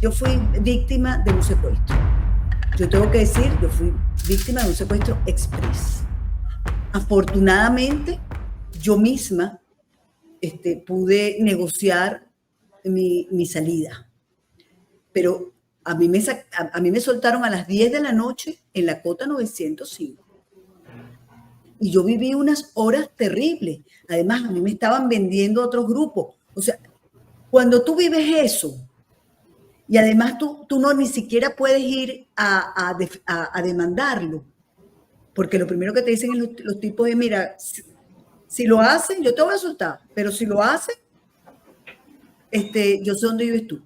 yo fui víctima de un secuestro. Yo tengo que decir, yo fui víctima de un secuestro express. Afortunadamente, yo misma pude negociar mi salida. Pero a mí me soltaron a las 10 de la noche en la cota 905. Y yo viví unas horas terribles. Además, a mí me estaban vendiendo otros grupos. O sea, cuando tú vives eso, y además tú no ni siquiera puedes ir a demandarlo, porque lo primero que te dicen los tipos es, mira, si lo hacen, yo te voy a soltar, pero si lo hacen, yo sé dónde vives tú.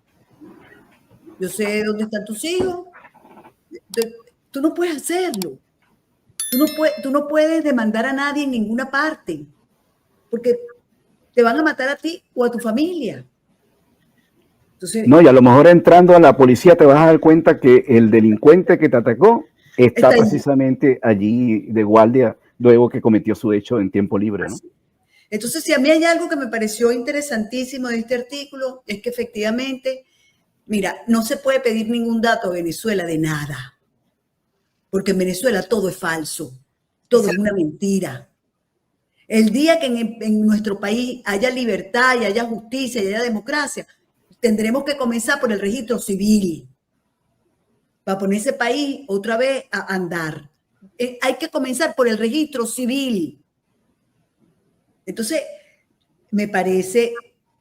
Yo sé dónde están tus hijos. Tú no puedes hacerlo. Tú no puedes demandar a nadie en ninguna parte, porque te van a matar a ti o a tu familia. Entonces, no, y a lo mejor entrando a la policía te vas a dar cuenta que el delincuente que te atacó está precisamente allí de guardia luego que cometió su hecho en tiempo libre, ¿no? Entonces, si a mí hay algo que me pareció interesantísimo de este artículo, es que efectivamente, mira, no se puede pedir ningún dato a Venezuela de nada, porque en Venezuela todo es falso, todo es una mentira. El día que en nuestro país haya libertad y haya justicia y haya democracia, tendremos que comenzar por el registro civil para poner ese país otra vez a andar. Hay que comenzar por el registro civil. Entonces, me parece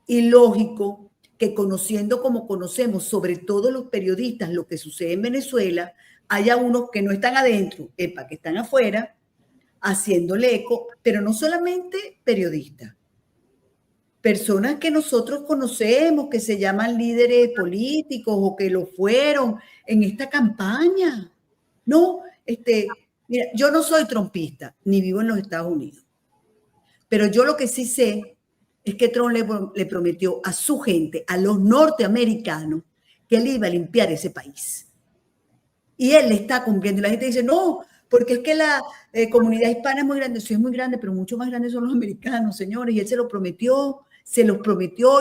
ilógico que conociendo como conocemos, sobre todo los periodistas, lo que sucede en Venezuela, haya unos que no están adentro, que están afuera, haciéndole eco, pero no solamente periodistas, personas que nosotros conocemos, que se llaman líderes políticos o que lo fueron en esta campaña. No, mira, yo no soy trompista, ni vivo en los Estados Unidos, pero yo lo que sí sé es que Trump le prometió a su gente, a los norteamericanos, que él iba a limpiar ese país. Y él le está cumpliendo. Y la gente dice, no, porque es que la comunidad hispana es muy grande. Sí, es muy grande, pero mucho más grandes son los americanos, señores. Y él se los prometió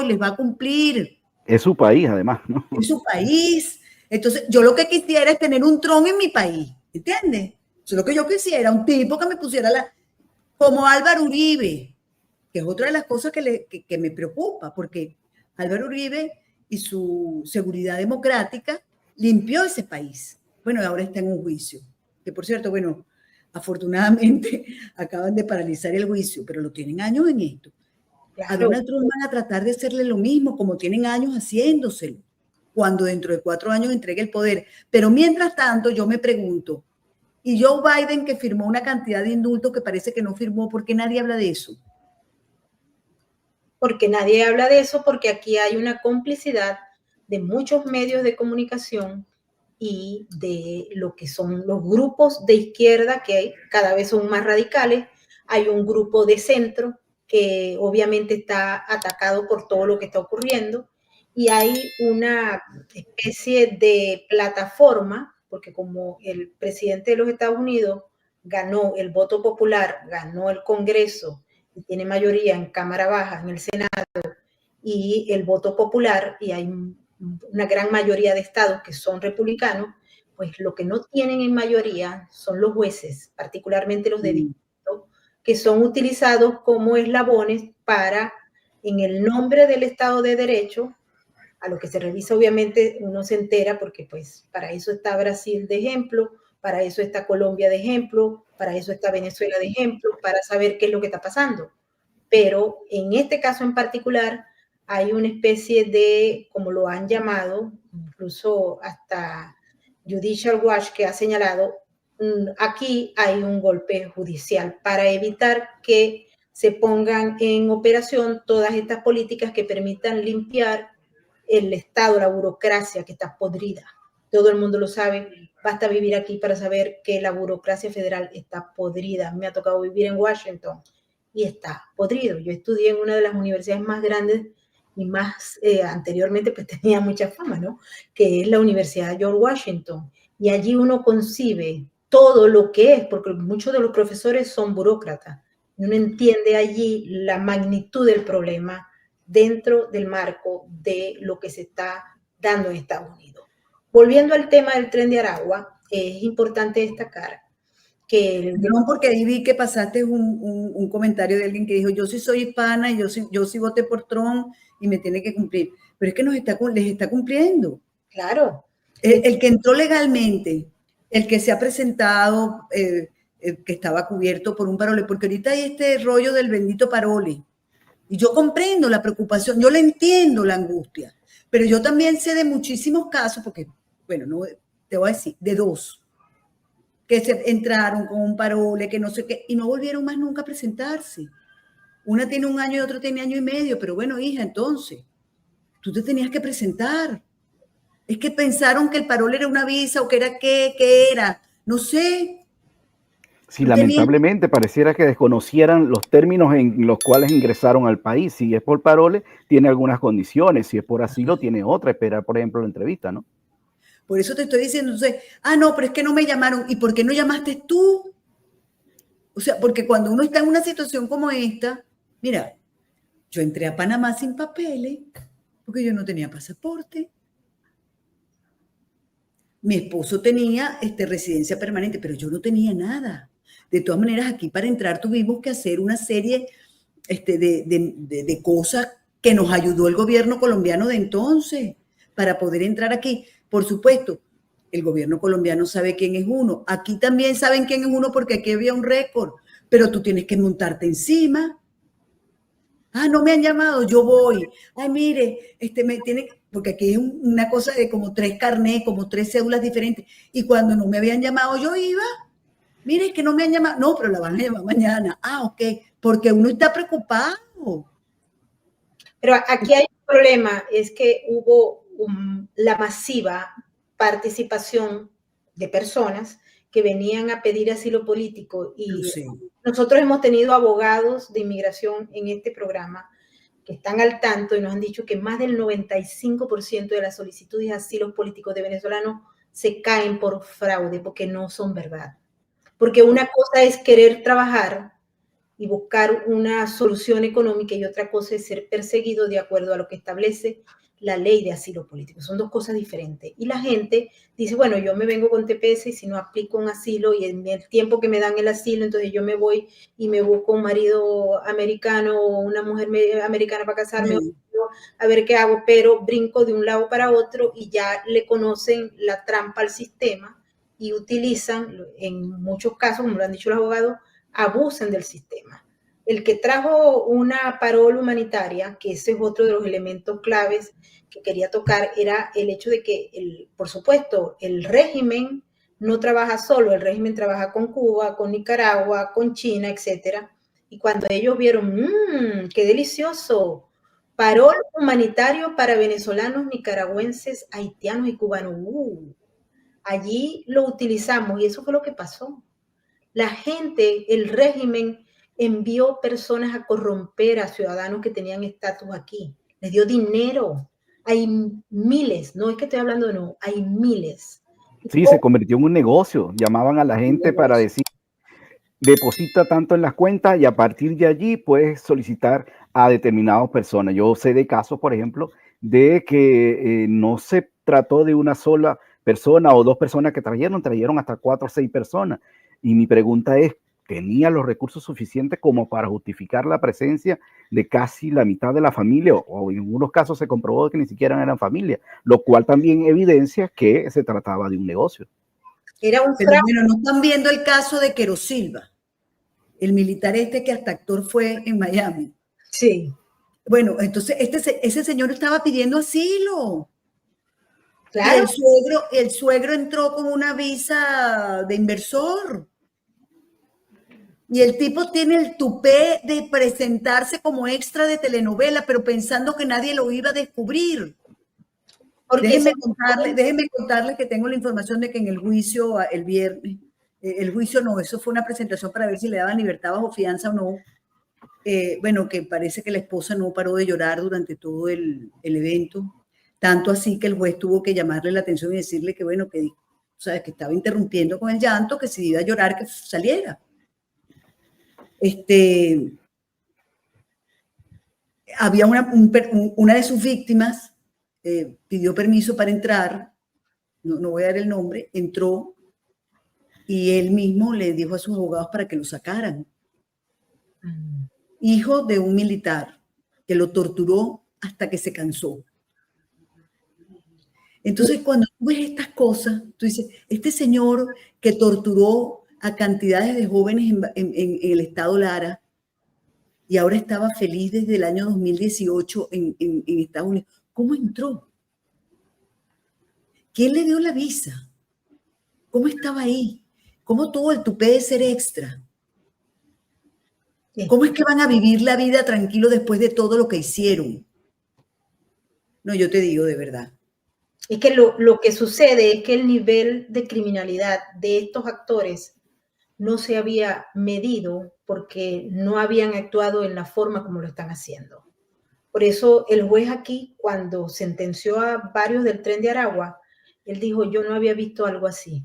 y les va a cumplir. Es su país, además, ¿no? Es su país. Entonces, yo lo que quisiera es tener un Trump en mi país, ¿entiendes? Eso es lo que yo quisiera, un tipo que me pusiera como Álvaro Uribe, que es otra de las cosas que me preocupa, porque Álvaro Uribe y su seguridad democrática limpió ese país. Bueno, ahora está en un juicio, que por cierto, bueno, afortunadamente acaban de paralizar el juicio, pero lo tienen años en esto. Claro. A Donald Trump van a tratar de hacerle lo mismo, como tienen años haciéndoselo, cuando dentro de 4 años entregue el poder. Pero mientras tanto, yo me pregunto, ¿y Joe Biden, que firmó una cantidad de indultos que parece que no firmó, por qué nadie habla de eso? Porque nadie habla de eso, porque aquí hay una complicidad de muchos medios de comunicación y de lo que son los grupos de izquierda, que cada vez son más radicales. Hay un grupo de centro que obviamente está atacado por todo lo que está ocurriendo, y hay una especie de plataforma, porque como el presidente de los Estados Unidos ganó el voto popular, ganó el Congreso, y tiene mayoría en Cámara Baja, en el Senado, y el voto popular, y hay una gran mayoría de estados que son republicanos, pues lo que no tienen en mayoría son los jueces, particularmente los de distrito, que son utilizados como eslabones para, en el nombre del Estado de Derecho, a lo que se revisa obviamente uno se entera, porque pues para eso está Brasil de ejemplo, para eso está Colombia de ejemplo, para eso está Venezuela de ejemplo, para saber qué es lo que está pasando. Pero en este caso en particular hay una especie de, como lo han llamado, incluso hasta Judicial Watch, que ha señalado, aquí hay un golpe judicial para evitar que se pongan en operación todas estas políticas que permitan limpiar el Estado, la burocracia que está podrida. Todo el mundo lo sabe, basta vivir aquí para saber que la burocracia federal está podrida. Me ha tocado vivir en Washington y está podrido. Yo estudié en una de las universidades más grandes y más anteriormente pues tenía mucha fama, ¿no? Que es la Universidad George Washington. Y allí uno concibe todo lo que es, porque muchos de los profesores son burócratas. Y uno entiende allí la magnitud del problema dentro del marco de lo que se está dando en Estados Unidos. Volviendo al tema del Tren de Aragua, es importante destacar que... No, porque ahí vi que pasaste un comentario de alguien que dijo, yo sí soy hispana y yo sí voté por Trump y me tiene que cumplir. Pero es que les está cumpliendo. Claro. El que entró legalmente, el que se ha presentado, que estaba cubierto por un parole, porque ahorita hay este rollo del bendito parole. Y yo comprendo la preocupación, yo le entiendo la angustia, pero yo también sé de muchísimos casos, porque, bueno, no te voy a decir, de 2, que se entraron con un parole, que no sé qué, y no volvieron más nunca a presentarse. Una tiene 1 año y otra tiene 1 año y medio, pero bueno, hija, entonces, tú te tenías que presentar. Es que pensaron que el parole era una visa o que era qué era, no sé. Sí, lamentablemente pareciera que desconocieran los términos en los cuales ingresaron al país. Si es por parole, tiene algunas condiciones. Si es por asilo, tiene otra. Esperar, por ejemplo, la entrevista, ¿no? Por eso te estoy diciendo, entonces, no, pero es que no me llamaron. ¿Y por qué no llamaste tú? O sea, porque cuando uno está en una situación como esta, mira, yo entré a Panamá sin papeles, porque yo no tenía pasaporte. Mi esposo tenía residencia permanente, pero yo no tenía nada. De todas maneras, aquí para entrar tuvimos que hacer una serie de cosas que nos ayudó el gobierno colombiano de entonces para poder entrar aquí. Por supuesto, el gobierno colombiano sabe quién es uno. Aquí también saben quién es uno porque aquí había un récord, pero tú tienes que montarte encima. No me han llamado, yo voy. Ay, mire, me tiene, porque aquí es una cosa de como 3 carnets, como 3 cédulas diferentes. Y cuando no me habían llamado, yo iba. Mire, es que no me han llamado. No, pero la van a llamar mañana. Ok, porque uno está preocupado. Pero aquí hay un problema, es que hubo la masiva participación de personas que venían a pedir asilo político y nosotros hemos tenido abogados de inmigración en este programa que están al tanto y nos han dicho que más del 95% de las solicitudes de asilos políticos de venezolanos se caen por fraude porque no son verdad. Porque una cosa es querer trabajar y buscar una solución económica y otra cosa es ser perseguido de acuerdo a lo que establece la ley de asilo político. Son 2 cosas diferentes. Y la gente dice, bueno, yo me vengo con TPS y si no aplico un asilo y en el tiempo que me dan el asilo, entonces yo me voy y me busco un marido americano o una mujer americana para casarme, a ver qué hago, pero brinco de un lado para otro y ya le conocen la trampa al sistema y utilizan, en muchos casos, como lo han dicho los abogados, abusan del sistema. El que trajo una parola humanitaria, que ese es otro de los elementos claves que quería tocar, era el hecho de que, por supuesto, el régimen no trabaja solo, el régimen trabaja con Cuba, con Nicaragua, con China, etc. Y cuando ellos vieron, qué delicioso, parol humanitario para venezolanos, nicaragüenses, haitianos y cubanos, allí lo utilizamos y eso fue lo que pasó. La gente, el régimen envió personas a corromper a ciudadanos que tenían estatus aquí. Les dio dinero. Hay miles, no es que estoy hablando de no, hay miles. Sí, se convirtió en un negocio. Llamaban a la gente para decir, deposita tanto en las cuentas y a partir de allí puedes solicitar a determinadas personas. Yo sé de casos, por ejemplo, de que no se trató de una sola persona o 2 personas que trajeron hasta 4 o 6 personas. Y mi pregunta es, ¿tenía los recursos suficientes como para justificar la presencia de casi la mitad de la familia? O en algunos casos se comprobó que ni siquiera eran familia, lo cual también evidencia que se trataba de un negocio. Era un fraude. Pero no están viendo el caso de Quero Silva, el militar que hasta actor fue en Miami. Sí. Bueno, entonces ese señor estaba pidiendo asilo. Claro. Y el suegro entró con una visa de inversor. Y el tipo tiene el tupé de presentarse como extra de telenovela, pero pensando que nadie lo iba a descubrir. Déjenme contarle que tengo la información de que en el juicio, el viernes, el juicio no, eso fue una presentación para ver si le daban libertad bajo fianza o no. Bueno, que parece que la esposa no paró de llorar durante todo el evento, tanto así que el juez tuvo que llamarle la atención y decirle que, bueno, que, ¿sabes?, que estaba interrumpiendo con el llanto, que si iba a llorar, que saliera. Había una de sus víctimas pidió permiso para entrar, no voy a dar el nombre, entró y él mismo le dijo a sus abogados para que lo sacaran. Hijo de un militar que lo torturó hasta que se cansó. Entonces, cuando tú ves estas cosas, tú dices, este señor que torturó a cantidades de jóvenes en el estado Lara y ahora estaba feliz desde el año 2018 en Estados Unidos, ¿cómo entró? ¿Quién le dio la visa? ¿Cómo estaba ahí? ¿Cómo tuvo el tupé de ser extra? ¿Cómo es que van a vivir la vida tranquilo después de todo lo que hicieron? No, yo te digo de verdad. Es que lo que sucede es que el nivel de criminalidad de estos actores no se había medido porque no habían actuado en la forma como lo están haciendo. Por eso el juez aquí, cuando sentenció a varios del Tren de Aragua, él dijo, yo no había visto algo así.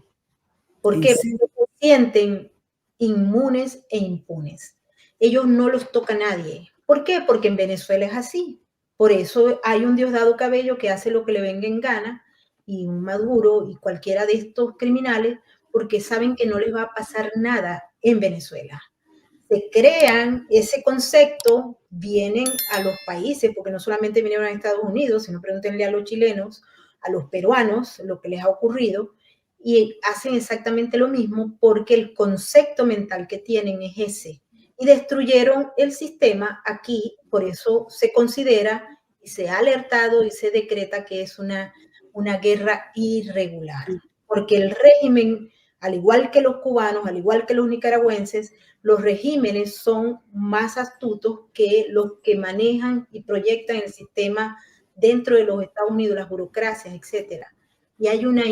¿Por qué? Porque se sienten inmunes e impunes. Ellos no los toca nadie. ¿Por qué? Porque en Venezuela es así. Por eso hay un Diosdado Cabello que hace lo que le venga en gana y un Maduro y cualquiera de estos criminales porque saben que no les va a pasar nada en Venezuela. Se crean ese concepto, vienen a los países, porque no solamente vinieron a Estados Unidos, sino pregúntenle a los chilenos, a los peruanos, lo que les ha ocurrido, y hacen exactamente lo mismo porque el concepto mental que tienen es ese. Y destruyeron el sistema aquí, por eso se considera y se ha alertado y se decreta que es una guerra irregular, porque el régimen, al igual que los cubanos, al igual que los nicaragüenses, los regímenes son más astutos que los que manejan y proyectan el sistema dentro de los Estados Unidos, las burocracias, etc. Y hay una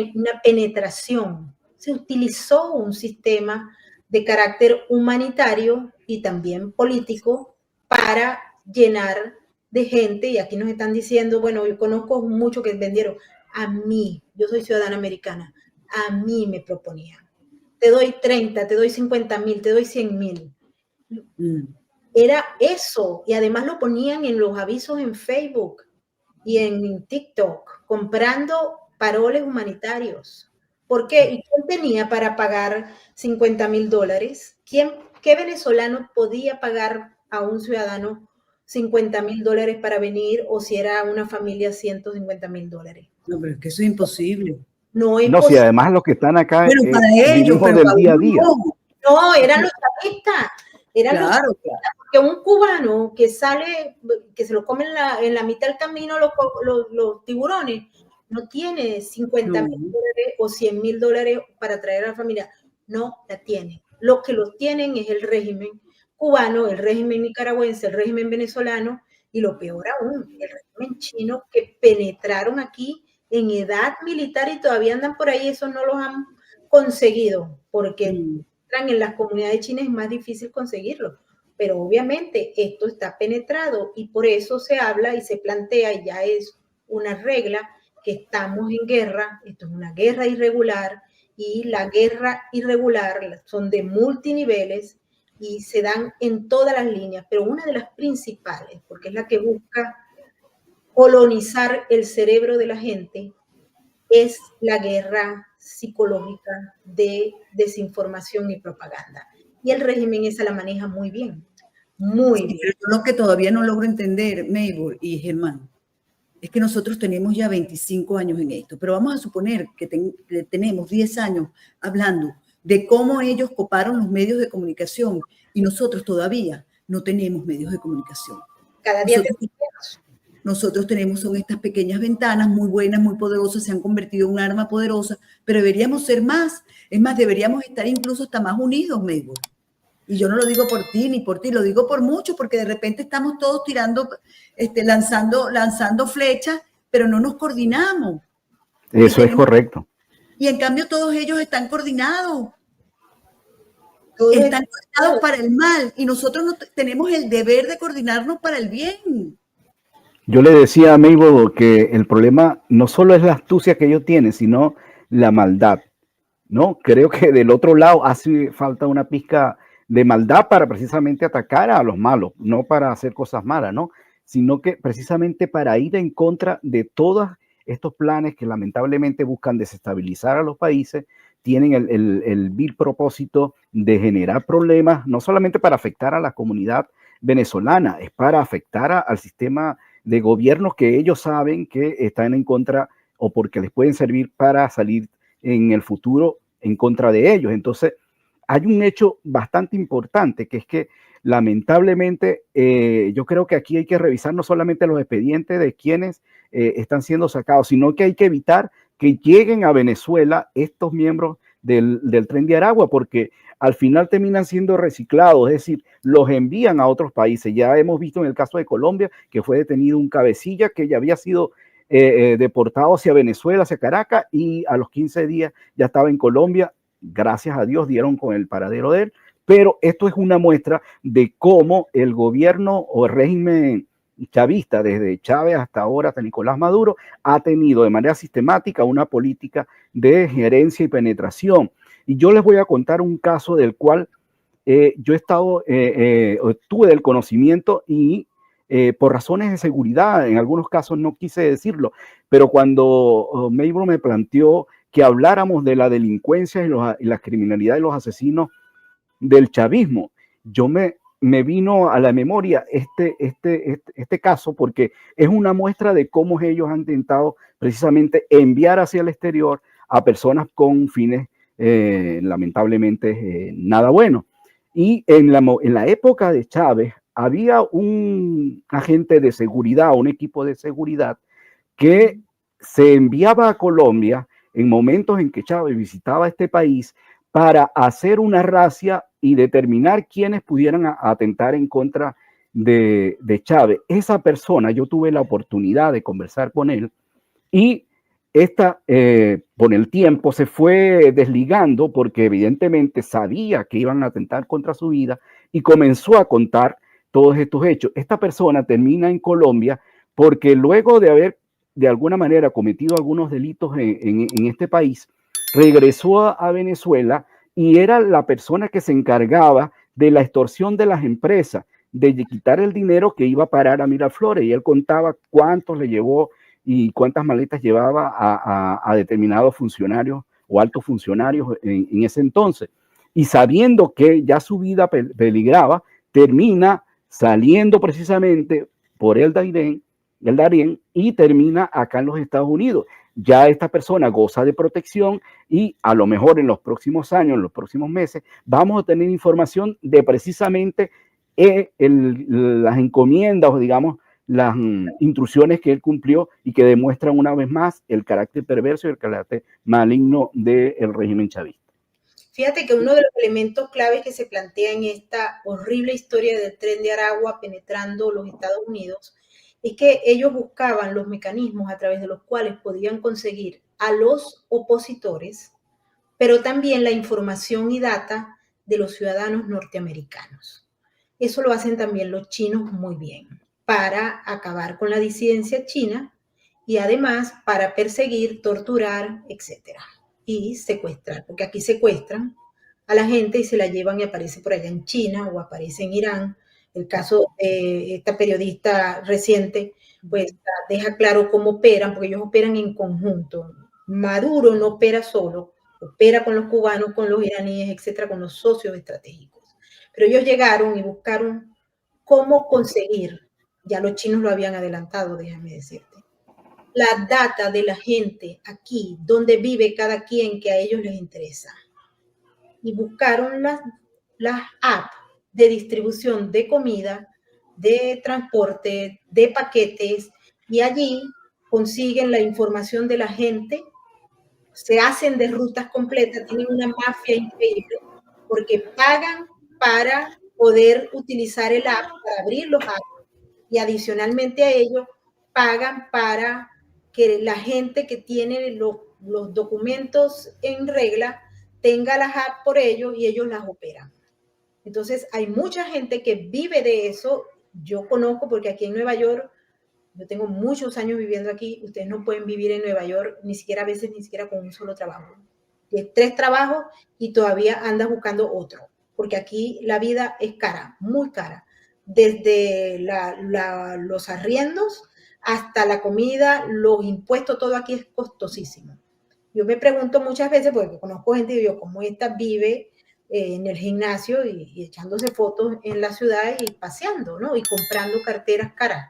penetración. Se utilizó un sistema de carácter humanitario y también político para llenar de gente, y aquí nos están diciendo, bueno, yo conozco mucho que vendieron, a mí, yo soy ciudadana americana, a mí me proponían, te doy 30, te doy 50,000, te doy 100,000. Era eso, y además lo ponían en los avisos en Facebook y en TikTok, comprando paroles humanitarios. ¿Por qué? ¿Y quién tenía para pagar $50,000? ¿Qué venezolano podía pagar a un ciudadano $50,000 para venir, o si era una familia $150,000? No, pero es que eso es imposible. No es no, si además los que están acá bueno, para ellos, pero del día a día. No, eran los chavistas. Eran claro, los chavistas, porque un cubano que sale, que se lo comen en la mitad del camino los tiburones, no tiene $50,000 o $100,000 para traer a la familia. No la tiene. Los que los tienen es el régimen cubano, el régimen nicaragüense, el régimen venezolano y lo peor aún, el régimen chino, que penetraron aquí en edad militar y todavía andan por ahí. Eso no los han conseguido porque entran en las comunidades chinas, es más difícil conseguirlo. Pero obviamente esto está penetrado y por eso se habla y se plantea, y ya es una regla, que estamos en guerra. Esto es una guerra irregular, y la guerra irregular son de multiniveles y se dan en todas las líneas, pero una de las principales, porque es la que busca colonizar el cerebro de la gente, es la guerra psicológica de desinformación y propaganda. Y el régimen esa la maneja muy bien, muy bien. Pero yo lo que todavía no logro entender, Mabel y Germán, es que nosotros tenemos ya 25 años en esto, pero vamos a suponer que tenemos 10 años hablando de cómo ellos coparon los medios de comunicación y nosotros todavía no tenemos medios de comunicación. Cada día nosotros tenemos son estas pequeñas ventanas muy buenas, muy poderosas, se han convertido en un arma poderosa, pero deberíamos ser más. Es más, deberíamos estar incluso hasta más unidos, Mabel. Y yo no lo digo por ti ni por ti, lo digo por muchos, porque de repente estamos todos tirando, lanzando flechas, pero no nos coordinamos. Eso es correcto. Y en cambio todos ellos están coordinados. Están coordinados para el mal y nosotros no tenemos el deber de coordinarnos para el bien. Yo le decía a Mabel que el problema no solo es la astucia que ellos tienen, sino la maldad, ¿no? Creo que del otro lado hace falta una pizca de maldad para precisamente atacar a los malos, no para hacer cosas malas, ¿no? sino que precisamente para ir en contra de todos estos planes que lamentablemente buscan desestabilizar a los países, tienen el vil propósito de generar problemas, no solamente para afectar a la comunidad venezolana, es para afectar al sistema de gobiernos que ellos saben que están en contra o porque les pueden servir para salir en el futuro en contra de ellos. Entonces, hay un hecho bastante importante, que es que lamentablemente yo creo que aquí hay que revisar no solamente los expedientes de quienes están siendo sacados, sino que hay que evitar que lleguen a Venezuela estos miembros del Tren de Aragua, porque al final terminan siendo reciclados, es decir, los envían a otros países. Ya hemos visto en el caso de Colombia que fue detenido un cabecilla que ya había sido deportado hacia Venezuela, hacia Caracas, y a los 15 días ya estaba en Colombia. Gracias a Dios dieron con el paradero de él, pero esto es una muestra de cómo el gobierno o el régimen chavista, desde Chávez hasta ahora, hasta Nicolás Maduro, ha tenido de manera sistemática una política de gerencia y penetración. Y yo les voy a contar un caso del cual yo he estado, tuve del conocimiento y por razones de seguridad, en algunos casos no quise decirlo, pero cuando Maybro me planteó que habláramos de la delincuencia y la criminalidad de los asesinos del chavismo, yo me vino a la memoria este caso, porque es una muestra de cómo ellos han intentado precisamente enviar hacia el exterior a personas con fines lamentablemente nada buenos. Y en la época de Chávez había un agente de seguridad, un equipo de seguridad que se enviaba a Colombia en momentos en que Chávez visitaba este país para hacer una razzia y determinar quiénes pudieran atentar en contra de Chávez. Esa persona, yo tuve la oportunidad de conversar con él y con el tiempo se fue desligando porque evidentemente sabía que iban a atentar contra su vida y comenzó a contar todos estos hechos. Esta persona termina en Colombia porque luego de haber de alguna manera cometido algunos delitos en este país, regresó a Venezuela y era la persona que se encargaba de la extorsión de las empresas, de quitar el dinero que iba a parar a Miraflores, y él contaba cuántos le llevó y cuántas maletas llevaba a determinados funcionarios o altos funcionarios en ese entonces. Y sabiendo que ya su vida peligraba, termina saliendo precisamente por el Darién y termina acá en los Estados Unidos. Ya esta persona goza de protección y a lo mejor en los próximos años, en los próximos meses, vamos a tener información de precisamente las encomiendas o digamos las intrusiones que él cumplió y que demuestran una vez más el carácter perverso y el carácter maligno del régimen chavista. Fíjate que uno de los elementos claves que se plantea en esta horrible historia del Tren de Aragua penetrando los Estados Unidos es que ellos buscaban los mecanismos a través de los cuales podían conseguir a los opositores, pero también la información y data de los ciudadanos norteamericanos. Eso lo hacen también los chinos muy bien, para acabar con la disidencia china y además para perseguir, torturar, etcétera, y secuestrar, porque aquí secuestran a la gente y se la llevan y aparece por allá en China o aparece en Irán. El caso de esta periodista reciente, pues deja claro cómo operan, porque ellos operan en conjunto. Maduro no opera solo, opera con los cubanos, con los iraníes, etcétera, con los socios estratégicos. Pero ellos llegaron y buscaron cómo conseguir, ya los chinos lo habían adelantado, déjame decirte, la data de la gente aquí, donde vive cada quien que a ellos les interesa. Y buscaron las apps de distribución de comida, de transporte, de paquetes, y allí consiguen la información de la gente, se hacen de rutas completas, tienen una mafia increíble, porque pagan para poder utilizar el app, para abrir los apps, y adicionalmente a ello, pagan para que la gente que tiene los documentos en regla tenga las apps por ellos y ellos las operan. Entonces, hay mucha gente que vive de eso. Yo conozco, porque aquí en Nueva York, yo tengo muchos años viviendo aquí, ustedes no pueden vivir en Nueva York, ni siquiera a veces, ni siquiera con un solo trabajo. Tienes 3 trabajos y todavía andas buscando otro, porque aquí la vida es cara, muy cara. desde los arriendos hasta la comida, los impuestos, todo aquí es costosísimo. Yo me pregunto muchas veces, porque conozco gente y digo, ¿cómo esta vive en el gimnasio y echándose fotos en la ciudad y paseando, ¿no? Y comprando carteras caras,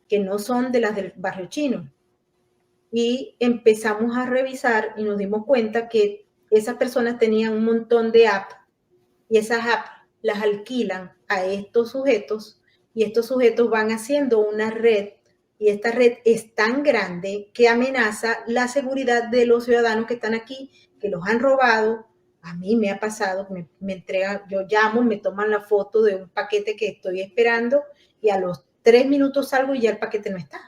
que no son de las del barrio chino? Y empezamos a revisar y nos dimos cuenta que esas personas tenían un montón de apps y esas apps las alquilan a estos sujetos y estos sujetos van haciendo una red y esta red es tan grande que amenaza la seguridad de los ciudadanos que están aquí, que los han robado. A mí me ha pasado, me entregan, yo llamo, me toman la foto de un paquete que estoy esperando y a los 3 minutos salgo y ya el paquete no está.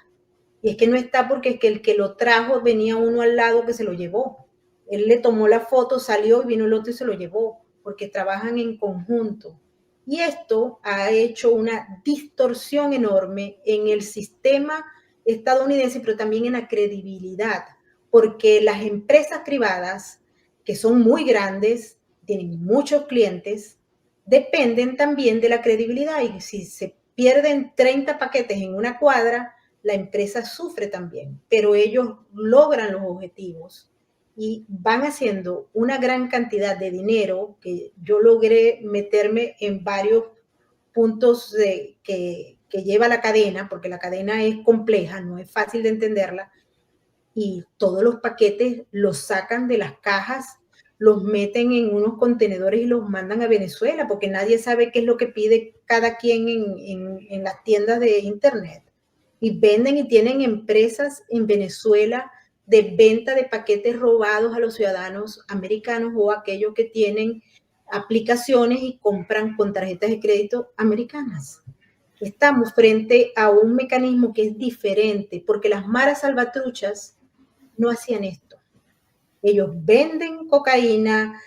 Y es que no está porque es que el que lo trajo venía uno al lado que se lo llevó. Él le tomó la foto, salió y vino el otro y se lo llevó, porque trabajan en conjunto. Y esto ha hecho una distorsión enorme en el sistema estadounidense, pero también en la credibilidad, porque las empresas privadas, que son muy grandes, tienen muchos clientes, dependen también de la credibilidad. Y si se pierden 30 paquetes en una cuadra, la empresa sufre también, pero ellos logran los objetivos y van haciendo una gran cantidad de dinero, que yo logré meterme en varios puntos que lleva la cadena, porque la cadena es compleja, no es fácil de entenderla, y todos los paquetes los sacan de las cajas, los meten en unos contenedores y los mandan a Venezuela, porque nadie sabe qué es lo que pide cada quien en las tiendas de internet. Y venden y tienen empresas en Venezuela de venta de paquetes robados a los ciudadanos americanos o aquellos que tienen aplicaciones y compran con tarjetas de crédito americanas. Estamos frente a un mecanismo que es diferente, porque las maras salvatruchas no hacían esto. Ellos venden cocaína,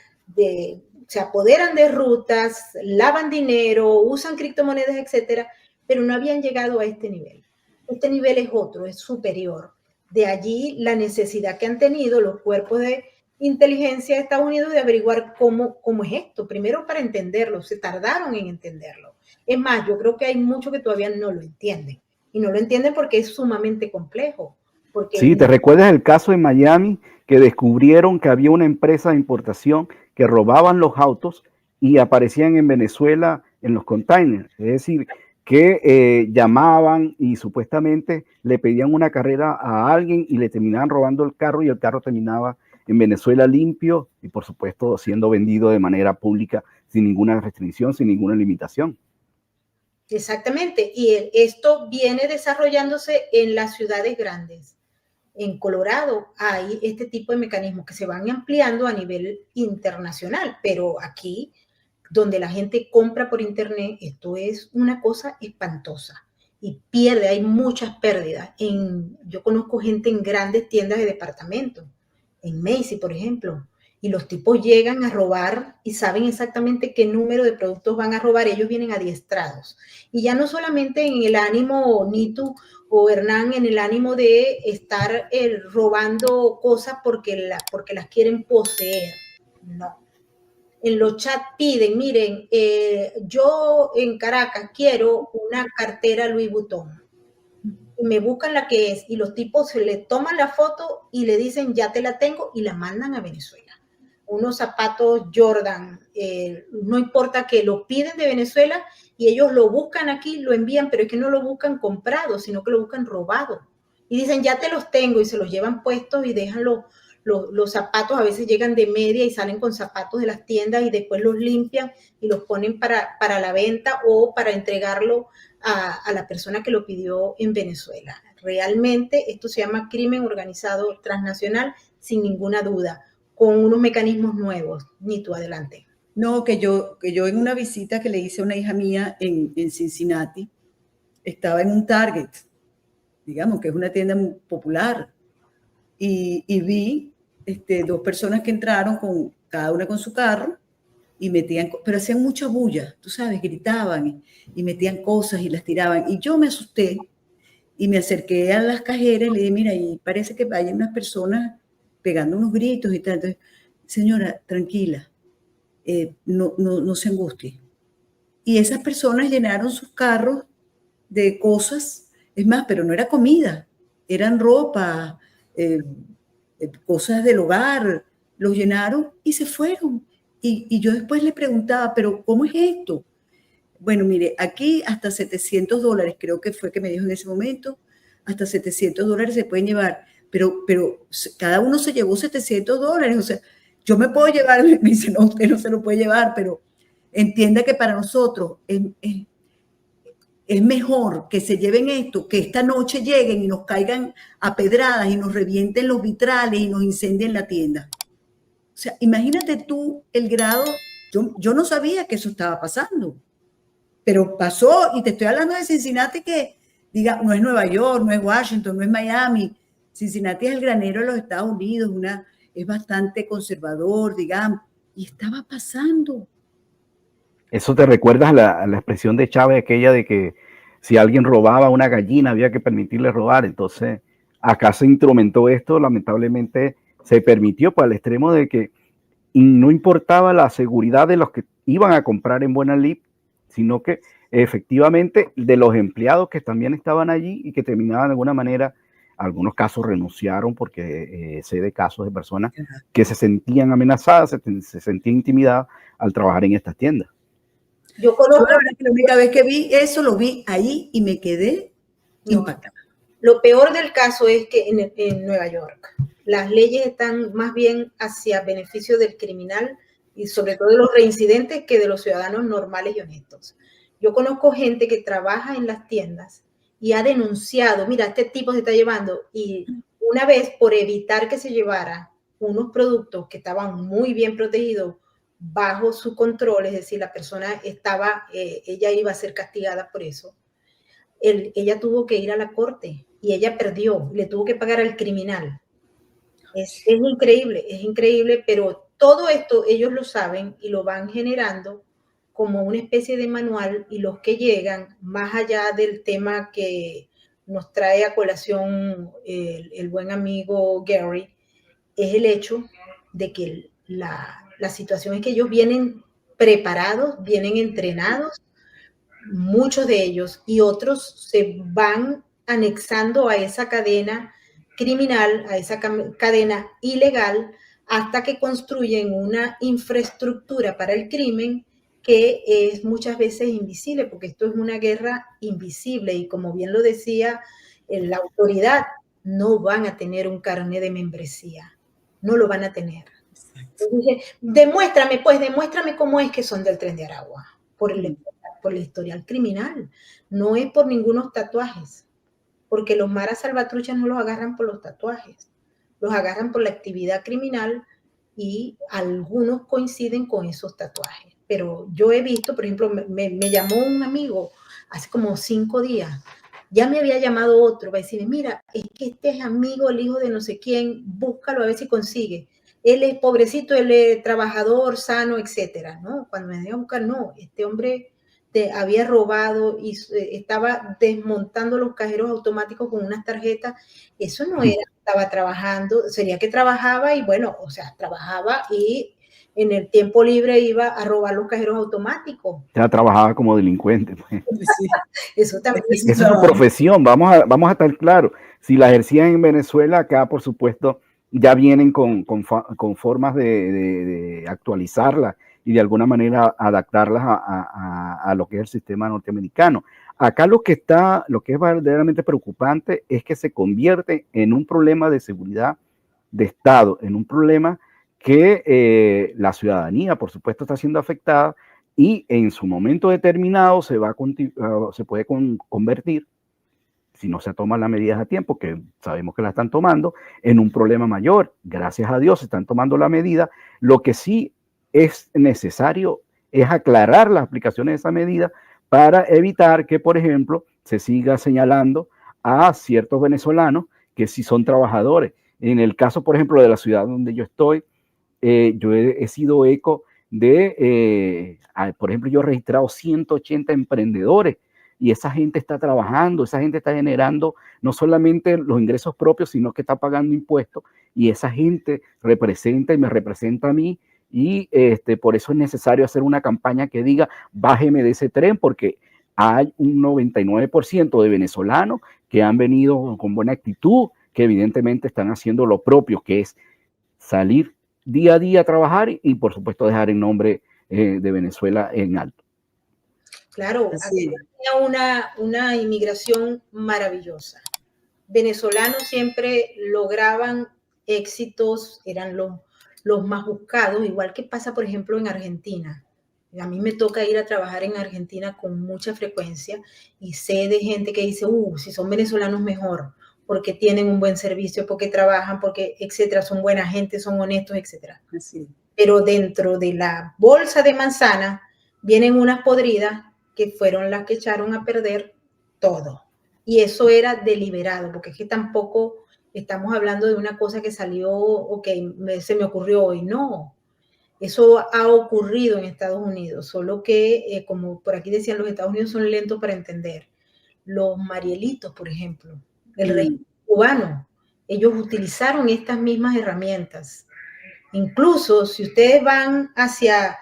se apoderan de rutas, lavan dinero, usan criptomonedas, etcétera, pero no habían llegado a este nivel. Este nivel es otro, es superior. De allí la necesidad que han tenido los cuerpos de inteligencia de Estados Unidos de averiguar cómo es esto. Primero para entenderlo, se tardaron en entenderlo. Es más, yo creo que hay muchos que todavía no lo entienden. Y no lo entienden porque es sumamente complejo. Porque sí, ¿te recuerdas el caso en Miami que descubrieron que había una empresa de importación que robaban los autos y aparecían en Venezuela en los containers? Es decir, que llamaban y supuestamente le pedían una carrera a alguien y le terminaban robando el carro y el carro terminaba en Venezuela limpio y por supuesto siendo vendido de manera pública sin ninguna restricción, sin ninguna limitación. Exactamente, y esto viene desarrollándose en las ciudades grandes. En Colorado hay este tipo de mecanismos que se van ampliando a nivel internacional, pero aquí, donde la gente compra por internet, esto es una cosa espantosa y pierde, hay muchas pérdidas. Yo conozco gente en grandes tiendas de departamentos, en Macy's, por ejemplo, y los tipos llegan a robar y saben exactamente qué número de productos van a robar. Ellos vienen adiestrados. Y ya no solamente en el ánimo, Nitu o Hernán, en el ánimo de estar robando cosas porque las quieren poseer. No. En los chats piden, miren, yo en Caracas quiero una cartera Louis Vuitton. Y me buscan la que es y los tipos se le toman la foto y le dicen, ya te la tengo, y la mandan a Venezuela. Unos zapatos Jordan, no importa que lo piden de Venezuela y ellos lo buscan aquí, lo envían, pero es que no lo buscan comprado, sino que lo buscan robado. Y dicen, ya te los tengo, y se los llevan puestos y dejan los zapatos, a veces llegan de media y salen con zapatos de las tiendas y después los limpian y los ponen para la venta o para entregarlo a la persona que lo pidió en Venezuela. Realmente esto se llama crimen organizado transnacional, sin ninguna duda, con unos mecanismos nuevos. Nitu, adelante. No, que yo en una visita que le hice a una hija mía en Cincinnati, estaba en un Target, digamos que es una tienda muy popular, y vi dos personas que entraron cada una con su carro y metían, pero hacían mucha bulla, tú sabes, gritaban y metían cosas y las tiraban. Y yo me asusté y me acerqué a las cajeras y le dije, mira, y parece que hay unas personas pegando unos gritos y tal. Entonces, señora, tranquila, no se angustie. y esas personas llenaron sus carros de cosas, es más, pero no era comida, eran ropa, cosas del hogar, los llenaron y se fueron. Y yo después le preguntaba, pero ¿cómo es esto? Bueno, mire, aquí hasta $700, creo que fue que me dijo en ese momento, hasta $700 se pueden llevar, pero cada uno se llevó $700, o sea, yo me puedo llevar, me dice, no, usted no se lo puede llevar, pero entienda que para nosotros es mejor que se lleven esto, que esta noche lleguen y nos caigan a pedradas y nos revienten los vitrales y nos incendien la tienda. O sea, imagínate tú el grado, yo no sabía que eso estaba pasando, pero pasó, y te estoy hablando de Cincinnati, que diga, no es Nueva York, no es Washington, no es Miami. Cincinnati es el granero de los Estados Unidos, es bastante conservador, digamos, y estaba pasando. Eso te recuerda a la expresión de Chávez, aquella de que si alguien robaba una gallina había que permitirle robar. Entonces, acá se instrumentó esto, lamentablemente se permitió para el extremo de que no importaba la seguridad de los que iban a comprar en Buena Lip, sino que efectivamente de los empleados que también estaban allí y que terminaban de alguna manera, algunos casos renunciaron porque sé de casos de personas que se sentían amenazadas, se sentían intimidadas al trabajar en estas tiendas. Yo conozco, la única vez que vi eso, lo vi ahí y me quedé impactada. Lo peor del caso es que en Nueva York las leyes están más bien hacia beneficio del criminal y sobre todo de los reincidentes que de los ciudadanos normales y honestos. Yo conozco gente que trabaja en las tiendas y ha denunciado, mira, este tipo se está llevando, y una vez por evitar que se llevara unos productos que estaban muy bien protegidos bajo su control, es decir, la persona estaba, ella iba a ser castigada por eso, ella tuvo que ir a la corte y ella perdió, le tuvo que pagar al criminal. Es increíble, pero todo esto ellos lo saben y lo van generando como una especie de manual, y los que llegan, más allá del tema que nos trae a colación el buen amigo Gary, es el hecho de que la situación es que ellos vienen preparados, vienen entrenados, muchos de ellos, y otros se van anexando a esa cadena criminal, a esa cadena ilegal, hasta que construyen una infraestructura para el crimen que es muchas veces invisible, porque esto es una guerra invisible, y como bien lo decía la autoridad, no van a tener un carnet de membresía, no lo van a tener. Entonces, demuéstrame cómo es que son del Tren de Aragua, por el historial criminal, no es por ningunos tatuajes, porque los maras salvatruchas no los agarran por los tatuajes, los agarran por la actividad criminal, y algunos coinciden con esos tatuajes. Pero yo he visto, por ejemplo, me llamó un amigo hace como 5 días, ya me había llamado otro para decirme, mira, es que este es amigo, el hijo de no sé quién, búscalo a ver si consigue. Él es pobrecito, él es trabajador, sano, etcétera, ¿no? Cuando me dio a buscar, no, este hombre había robado y estaba desmontando los cajeros automáticos con unas tarjetas. Eso no era, estaba trabajando, sería que trabajaba y bueno, o sea, trabajaba y en el tiempo libre iba a robar los cajeros automáticos. Ya trabajaba como delincuente. Pues. Sí. Eso también es su profesión, vamos a estar claros. Si la ejercían en Venezuela, acá por supuesto ya vienen con formas de actualizarla y de alguna manera adaptarlas a lo que es el sistema norteamericano. Acá lo que es verdaderamente preocupante es que se convierte en un problema de seguridad de Estado, en un problema que la ciudadanía, por supuesto, está siendo afectada, y en su momento determinado se puede convertir, si no se toman las medidas a tiempo, que sabemos que la están tomando, en un problema mayor. Gracias a Dios se están tomando la medida. Lo que sí es necesario es aclarar las aplicaciones de esa medida para evitar que, por ejemplo, se siga señalando a ciertos venezolanos que sí son trabajadores. En el caso, por ejemplo, de la ciudad donde yo estoy, yo he sido eco de, por ejemplo, yo he registrado 180 emprendedores, y esa gente está trabajando, esa gente está generando no solamente los ingresos propios, sino que está pagando impuestos, y esa gente representa y me representa a mí, Y por eso es necesario hacer una campaña que diga, bájeme de ese tren, porque hay un 99% de venezolanos que han venido con buena actitud, que evidentemente están haciendo lo propio, que es salir día a día a trabajar y por supuesto dejar el nombre de Venezuela en alto. Claro, aquí tenía una inmigración maravillosa. Venezolanos siempre lograban éxitos, eran los más buscados, igual que pasa, por ejemplo, en Argentina. A mí me toca ir a trabajar en Argentina con mucha frecuencia y sé de gente que dice, si son venezolanos mejor, porque tienen un buen servicio, porque trabajan, porque, etcétera, son buena gente, son honestos, etcétera. Así. Pero dentro de la bolsa de manzana vienen unas podridas que fueron las que echaron a perder todo. Y eso era deliberado, porque es que tampoco estamos hablando de una cosa que salió, se me ocurrió hoy, no. Eso ha ocurrido en Estados Unidos, solo que, como por aquí decían, los Estados Unidos son lentos para entender. Los Marielitos, por ejemplo, el régimen cubano, ellos utilizaron estas mismas herramientas. Incluso si ustedes van hacia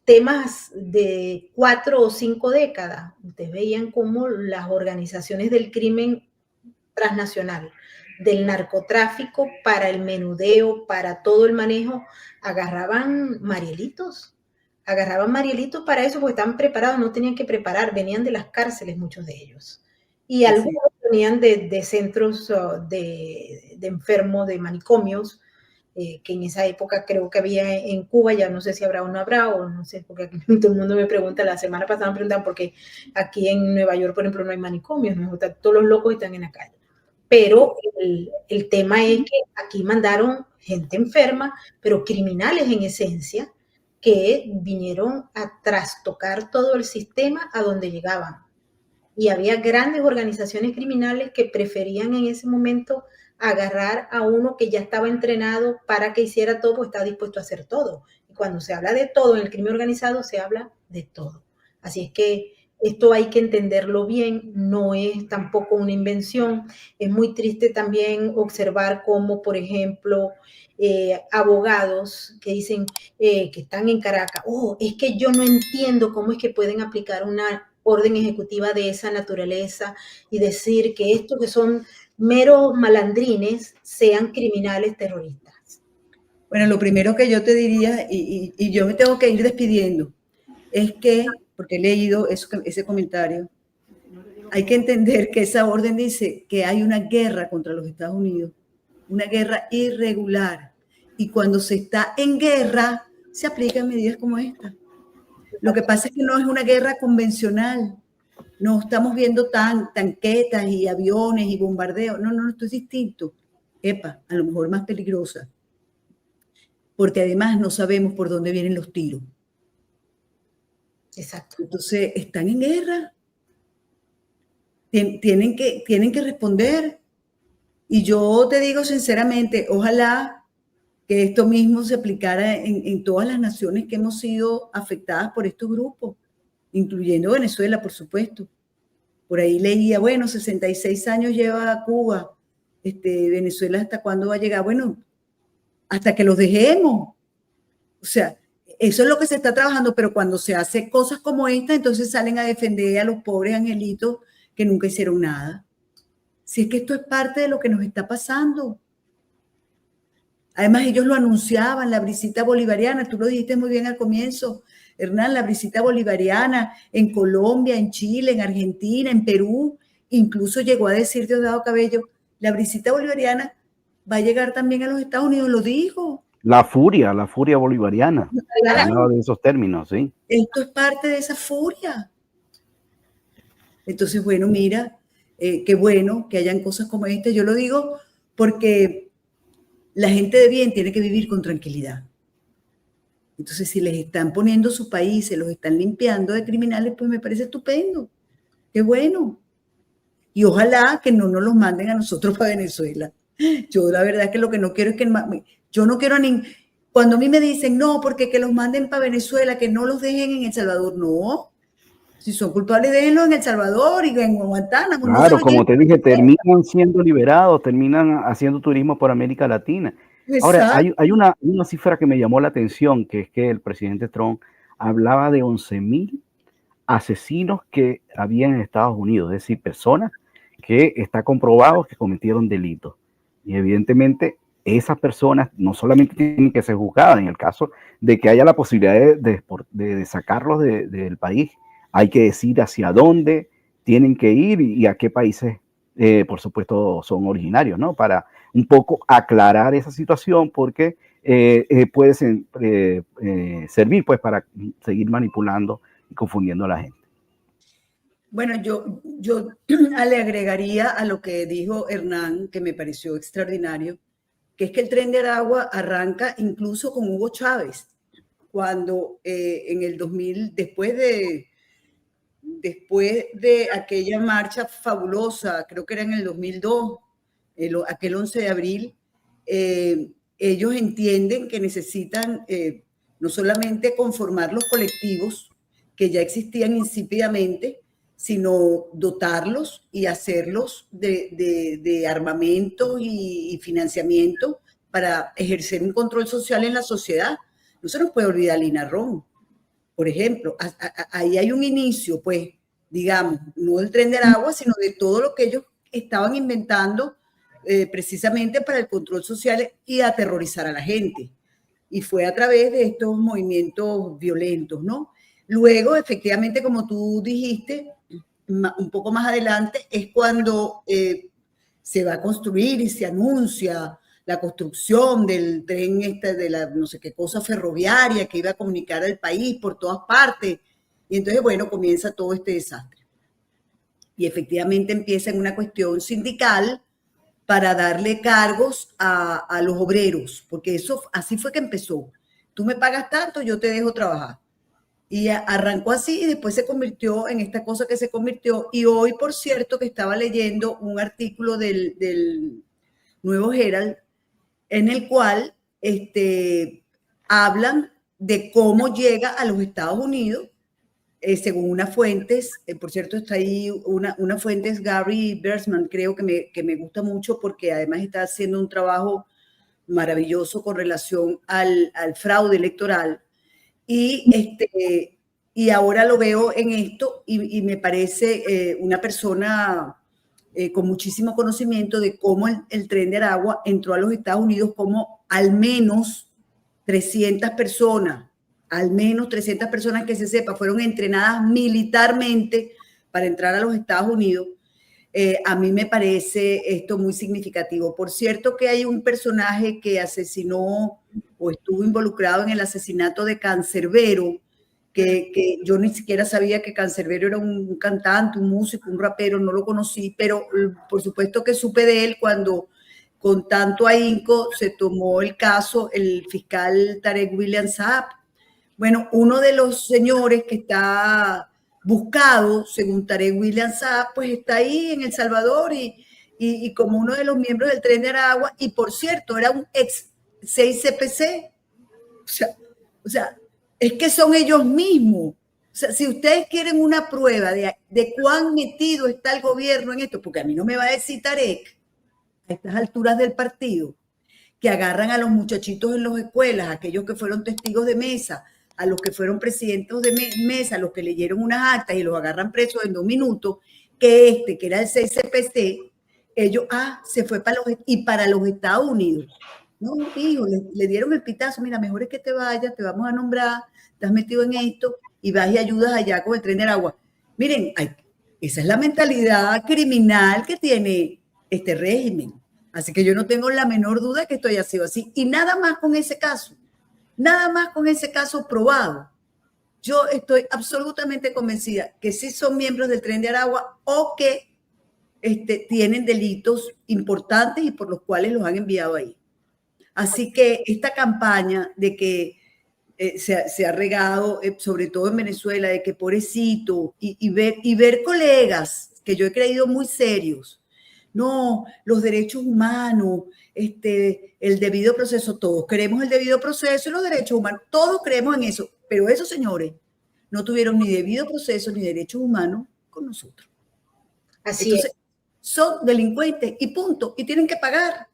temas de 4 o 5 décadas, ustedes veían cómo las organizaciones del crimen transnacional, del narcotráfico, para el menudeo, para todo el manejo, agarraban marielitos para eso, porque estaban preparados, no tenían que preparar, venían de las cárceles muchos de ellos. Y algunos venían de centros de enfermos, de manicomios, que en esa época creo que había en Cuba, ya no sé si habrá o no habrá, o no sé, porque aquí todo el mundo me pregunta, la semana pasada me preguntan porque aquí en Nueva York, por ejemplo, no hay manicomios, ¿no? Todos los locos están en la calle. Pero el tema es que aquí mandaron gente enferma, pero criminales en esencia, que vinieron a trastocar todo el sistema a donde llegaban. Y había grandes organizaciones criminales que preferían en ese momento agarrar a uno que ya estaba entrenado para que hiciera todo, pues está dispuesto a hacer todo. Y cuando se habla de todo en el crimen organizado, se habla de todo. Así es que esto hay que entenderlo bien, no es tampoco una invención. Es muy triste también observar cómo, por ejemplo, abogados que dicen que están en Caracas, es que yo no entiendo cómo es que pueden aplicar una orden ejecutiva de esa naturaleza y decir que estos que son meros malandrines sean criminales terroristas. Bueno, lo primero que yo te diría, y yo me tengo que ir despidiendo, es que, porque he leído ese comentario, hay que entender que esa orden dice que hay una guerra contra los Estados Unidos, una guerra irregular, y cuando se está en guerra, se aplican medidas como esta. Lo que pasa es que no es una guerra convencional, no estamos viendo tanquetas y aviones y bombardeos, no, esto es distinto, a lo mejor más peligrosa, porque además no sabemos por dónde vienen los tiros. Exacto. Entonces, están en guerra. Tienen que responder. Y yo te digo sinceramente, ojalá que esto mismo se aplicara en todas las naciones que hemos sido afectadas por estos grupos, incluyendo Venezuela, por supuesto. Por ahí leía, 66 años lleva Cuba, Venezuela, ¿hasta cuándo va a llegar? Bueno, hasta que los dejemos. O sea, eso es lo que se está trabajando, pero cuando se hace cosas como esta, entonces salen a defender a los pobres angelitos que nunca hicieron nada. Si es que esto es parte de lo que nos está pasando. Además, ellos lo anunciaban, la brisita bolivariana, tú lo dijiste muy bien al comienzo, Hernán, la brisita bolivariana en Colombia, en Chile, en Argentina, en Perú, incluso llegó a decir Diosdado Cabello, la brisita bolivariana va a llegar también a los Estados Unidos, lo dijo. La furia bolivariana. Hablaba de esos términos, sí. Esto es parte de esa furia. Entonces, bueno, mira, qué bueno que hayan cosas como esta. Yo lo digo porque la gente de bien tiene que vivir con tranquilidad. Entonces, si les están poniendo su país, se los están limpiando de criminales, pues me parece estupendo. Qué bueno. Y ojalá que no nos los manden a nosotros para Venezuela. Yo la verdad es que lo que no quiero es que... Yo no quiero cuando a mí me dicen, no, porque que los manden para Venezuela, que no los dejen en El Salvador. No. Si son culpables, déjenlos en El Salvador y en Guantánamo. Claro, como te dije, terminan siendo liberados, terminan haciendo turismo por América Latina. Ahora, hay una cifra que me llamó la atención, que es que el presidente Trump hablaba de 11.000 asesinos que habían en Estados Unidos, es decir, personas que está comprobado que cometieron delitos. Y evidentemente esas personas no solamente tienen que ser juzgadas, en el caso de que haya la posibilidad de sacarlos del país, hay que decir hacia dónde tienen que ir y a qué países, por supuesto, son originarios, ¿no? Para un poco aclarar esa situación, porque puede servir pues para seguir manipulando y confundiendo a la gente. Bueno, yo le agregaría a lo que dijo Hernán, que me pareció extraordinario, que es que el Tren de Aragua arranca incluso con Hugo Chávez, cuando en el 2000, después de aquella marcha fabulosa, creo que era en el 2002, aquel 11 de abril, ellos entienden que necesitan no solamente conformar los colectivos que ya existían insípidamente, sino dotarlos y hacerlos de armamento y financiamiento para ejercer un control social en la sociedad. No se nos puede olvidar Lina Ron, por ejemplo. Ahí hay un inicio, pues, digamos, no del Tren de Aragua, sino de todo lo que ellos estaban inventando precisamente para el control social y aterrorizar a la gente. Y fue a través de estos movimientos violentos, ¿no? Luego, efectivamente, como tú dijiste, un poco más adelante, es cuando se va a construir y se anuncia la construcción del tren de la no sé qué cosa ferroviaria que iba a comunicar al país por todas partes. Y entonces, bueno, comienza todo este desastre. Y efectivamente empieza en una cuestión sindical para darle cargos a los obreros, porque eso así fue que empezó. Tú me pagas tanto, yo te dejo trabajar. Y arrancó así y después se convirtió en esta cosa que se convirtió. Y hoy, por cierto, que estaba leyendo un artículo del Nuevo Herald en el cual hablan de cómo llega a los Estados Unidos, según unas fuentes, por cierto, está ahí una fuente es Gary Bersman, creo que me gusta mucho porque además está haciendo un trabajo maravilloso con relación al fraude electoral. Y ahora lo veo en esto y me parece una persona con muchísimo conocimiento de cómo el Tren de Aragua entró a los Estados Unidos, como al menos 300 personas que se sepa, fueron entrenadas militarmente para entrar a los Estados Unidos. A mí me parece esto muy significativo. Por cierto que hay un personaje que asesinó o estuvo involucrado en el asesinato de Cancerbero, que yo ni siquiera sabía que Cancerbero era un cantante, un músico, un rapero, no lo conocí, pero por supuesto que supe de él cuando con tanto ahínco se tomó el caso el fiscal Tarek William Saab. Bueno, uno de los señores que está buscado, según Tarek William Saab, pues está ahí en El Salvador y como uno de los miembros del Tren de Aragua, y por cierto, era un ex 6CPC. O sea, es que son ellos mismos. O sea, si ustedes quieren una prueba de cuán metido está el gobierno en esto, porque a mí no me va a decir Tarek, a estas alturas del partido, que agarran a los muchachitos en las escuelas, aquellos que fueron testigos de mesa, a los que fueron presidentes de mesa, a los que leyeron unas actas y los agarran presos en 2 minutos, que era el 6CPC, ellos, se fue para los Estados Unidos. No, hijo, le dieron el pitazo, mira, mejor es que te vayas, te vamos a nombrar, estás metido en esto y vas y ayudas allá con el Tren de Aragua. Miren, esa es la mentalidad criminal que tiene este régimen. Así que yo no tengo la menor duda que esto haya sido así. Y nada más con ese caso probado. Yo estoy absolutamente convencida que sí son miembros del Tren de Aragua o que tienen delitos importantes y por los cuales los han enviado ahí. Así que esta campaña de que se ha regado, sobre todo en Venezuela, de que pobrecito, y ver colegas que yo he creído muy serios, no, los derechos humanos, el debido proceso, todos queremos el debido proceso y los derechos humanos, todos creemos en eso, pero esos señores no tuvieron ni debido proceso ni derechos humanos con nosotros. Así Entonces, son delincuentes y punto, y tienen que pagar.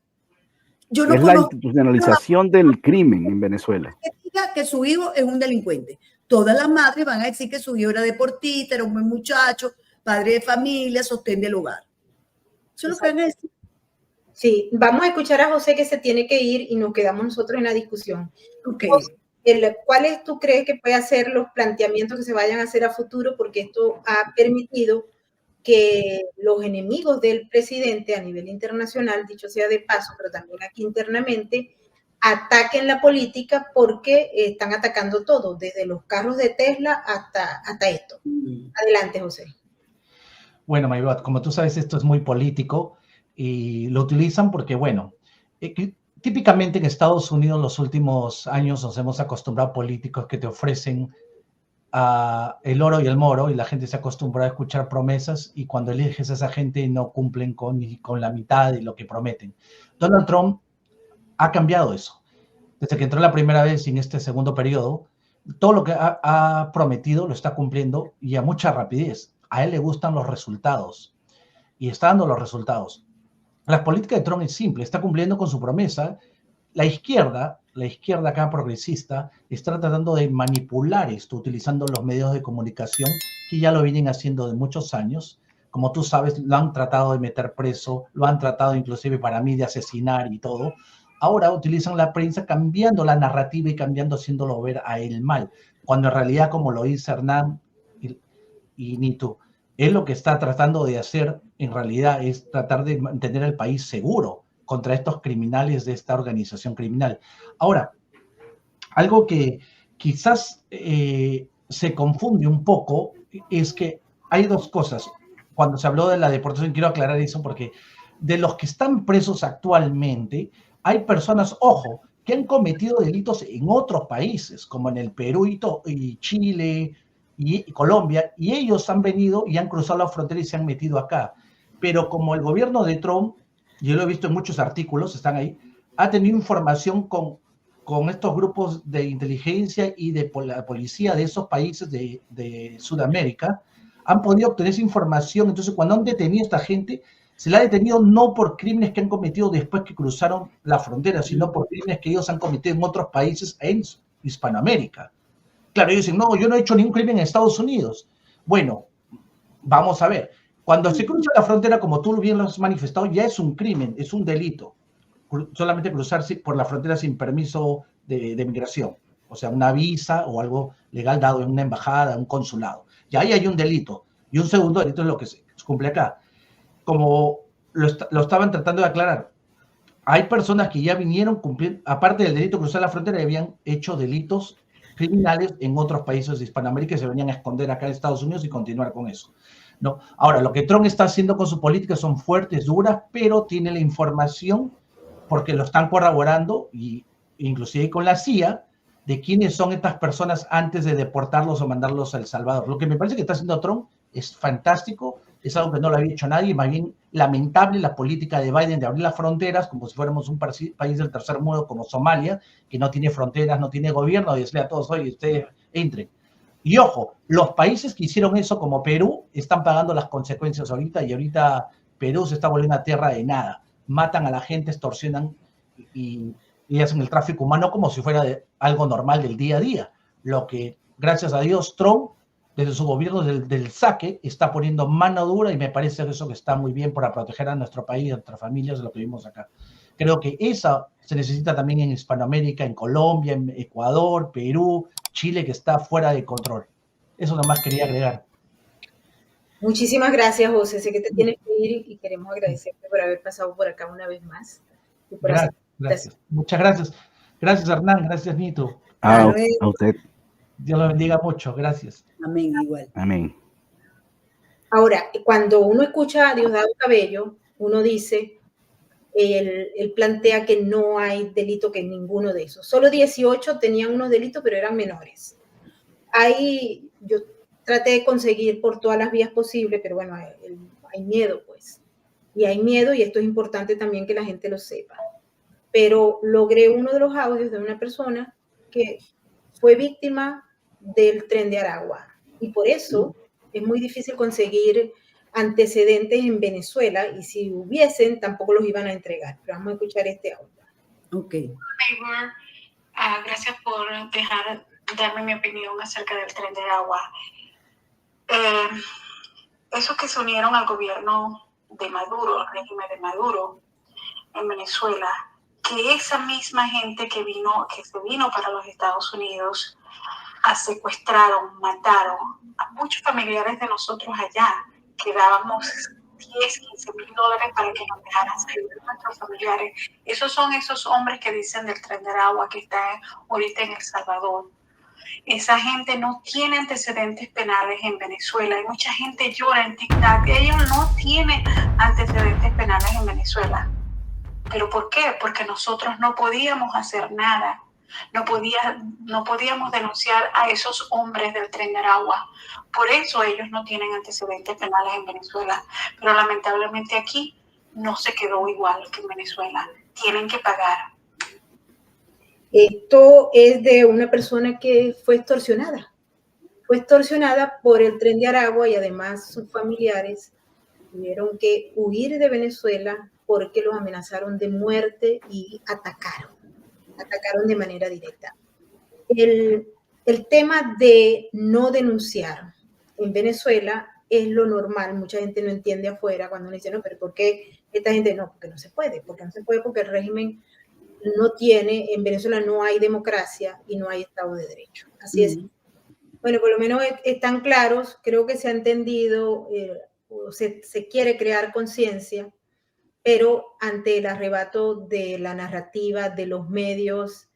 Yo no Es la conozco institucionalización del crimen en Venezuela. que diga que su hijo es un delincuente. Todas las madres van a decir que su hijo era deportista, era un buen muchacho, padre de familia, sostén del hogar. Eso es lo que van a decir. Sí, vamos a escuchar a José, que se tiene que ir, y nos quedamos nosotros en la discusión. Okay. José, ¿cuáles tú crees que puede hacer los planteamientos que se vayan a hacer a futuro? Porque esto ha permitido que los enemigos del presidente a nivel internacional, dicho sea de paso, pero también aquí internamente, ataquen la política, porque están atacando todo, desde los carros de Tesla hasta esto. Adelante, José. Bueno, Maybot, como tú sabes, esto es muy político y lo utilizan porque, bueno, típicamente en Estados Unidos los últimos años nos hemos acostumbrado a políticos que te ofrecen el oro y el moro, y la gente se acostumbra a escuchar promesas, y cuando eliges a esa gente no cumplen con la mitad de lo que prometen. Donald Trump ha cambiado eso. Desde que entró la primera vez en este segundo periodo, todo lo que ha prometido lo está cumpliendo, y a mucha rapidez. A él le gustan los resultados y está dando los resultados. La política de Trump es simple, está cumpliendo con su promesa. La izquierda acá progresista, está tratando de manipular esto utilizando los medios de comunicación, que ya lo vienen haciendo de muchos años. Como tú sabes, lo han tratado de meter preso, lo han tratado inclusive para mí de asesinar y todo. Ahora utilizan la prensa cambiando la narrativa y haciéndolo ver a él mal, cuando en realidad, como lo dice Hernán y Nito, él lo que está tratando de hacer en realidad es tratar de mantener el país seguro contra estos criminales de esta organización criminal. Ahora, algo que quizás se confunde un poco es que hay dos cosas. Cuando se habló de la deportación, quiero aclarar eso, porque de los que están presos actualmente, hay personas, ojo, que han cometido delitos en otros países, como en el Perú y Chile y Colombia, y ellos han venido y han cruzado la frontera y se han metido acá. Pero como el gobierno de Trump, yo lo he visto en muchos artículos, están ahí, ha tenido información con estos grupos de inteligencia y de la policía de esos países de Sudamérica, han podido obtener esa información. Entonces, cuando han detenido a esta gente, se la ha detenido no por crímenes que han cometido después que cruzaron la frontera, sino por crímenes que ellos han cometido en otros países en Hispanoamérica. Claro, ellos dicen, no, yo no he hecho ningún crimen en Estados Unidos. Bueno, vamos a ver. Cuando se cruza la frontera, como tú bien lo has manifestado, ya es un crimen, es un delito. Solamente cruzarse por la frontera sin permiso de migración, o sea, una visa o algo legal dado en una embajada, un consulado. Ya ahí hay un delito. Y un segundo delito es lo que se cumple acá. Como lo estaban tratando de aclarar, hay personas que ya vinieron cumpliendo, aparte del delito de cruzar la frontera, y habían hecho delitos criminales en otros países de Hispanoamérica y se venían a esconder acá en Estados Unidos y continuar con eso, ¿no? Ahora, lo que Trump está haciendo con su política son fuertes, duras, pero tiene la información, porque lo están corroborando, y inclusive con la CIA, de quiénes son estas personas antes de deportarlos o mandarlos a El Salvador. Lo que me parece que está haciendo Trump es fantástico, es algo que no lo había hecho nadie, más bien lamentable la política de Biden de abrir las fronteras como si fuéramos un país del tercer mundo como Somalia, que no tiene fronteras, no tiene gobierno, y decirle a todos, oye, ustedes entren. Y ojo, los países que hicieron eso, como Perú, están pagando las consecuencias ahorita, y ahorita Perú se está volviendo una tierra de nada. Matan a la gente, extorsionan y hacen el tráfico humano como si fuera algo normal del día a día. Lo que, gracias a Dios, Trump, desde su gobierno del saque, está poniendo mano dura, y me parece eso que está muy bien para proteger a nuestro país, a nuestras familias, de lo que vimos acá. Creo que esa se necesita también en Hispanoamérica, en Colombia, en Ecuador, Perú, Chile, que está fuera de control. Eso nomás quería agregar. Muchísimas gracias, José. Sé que te tienes que ir y queremos agradecerte por haber pasado por acá una vez más. Y por gracias. Muchas gracias. Gracias, Hernán. Gracias, Nito. A usted. Dios lo bendiga mucho. Gracias. Amén, igual. Amén. Ahora, cuando uno escucha a Diosdado Cabello, uno dice, él plantea que no hay delito que ninguno de esos. Solo 18 tenían unos delitos, pero eran menores. Yo traté de conseguir por todas las vías posibles, pero bueno, hay miedo, pues. Y hay miedo, y esto es importante también que la gente lo sepa. Pero logré uno de los audios de una persona que fue víctima del Tren de Aragua. Y por eso es muy difícil conseguir antecedentes en Venezuela, y si hubiesen, tampoco los iban a entregar. Pero vamos a escuchar este audio. Ok. Gracias por darme mi opinión acerca del Tren de Aragua. Esos que se unieron al gobierno de Maduro, al régimen de Maduro en Venezuela, que esa misma gente que se vino para los Estados Unidos, secuestraron, mataron a muchos familiares de nosotros allá, que dábamos 10, 15 mil dólares para que nos dejaran salir de nuestros familiares. Esos son esos hombres que dicen del Tren de Aragua que está ahorita en El Salvador. Esa gente no tiene antecedentes penales en Venezuela. Hay mucha gente llora en TikTok. Ellos no tienen antecedentes penales en Venezuela. ¿Pero por qué? Porque nosotros no podíamos hacer nada. No podíamos denunciar a esos hombres del Tren de Aragua. Por eso ellos no tienen antecedentes penales en Venezuela. Pero lamentablemente aquí no se quedó igual que en Venezuela. Tienen que pagar. Esto es de una persona que fue extorsionada. Fue extorsionada por el Tren de Aragua y además sus familiares tuvieron que huir de Venezuela porque los amenazaron de muerte y atacaron de manera directa. El tema de no denunciar en Venezuela es lo normal. Mucha gente no entiende afuera cuando uno dice, no, pero ¿por qué esta gente no? Porque no se puede, porque el régimen no tiene, en Venezuela no hay democracia y no hay Estado de Derecho. Así es. Bueno, por lo menos están claros, creo que se ha entendido, se quiere crear conciencia, pero ante el arrebato de la narrativa de los medios,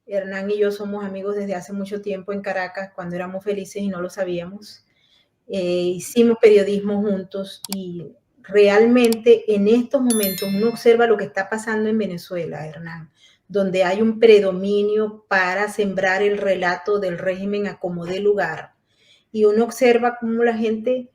Hernán y yo somos amigos desde hace mucho tiempo en Caracas, cuando éramos felices y no lo sabíamos. Hicimos periodismo juntos y realmente en estos momentos uno observa lo que está pasando en Venezuela, Hernán, donde hay un predominio para sembrar el relato del régimen a como dé lugar. Y uno observa cómo la gente,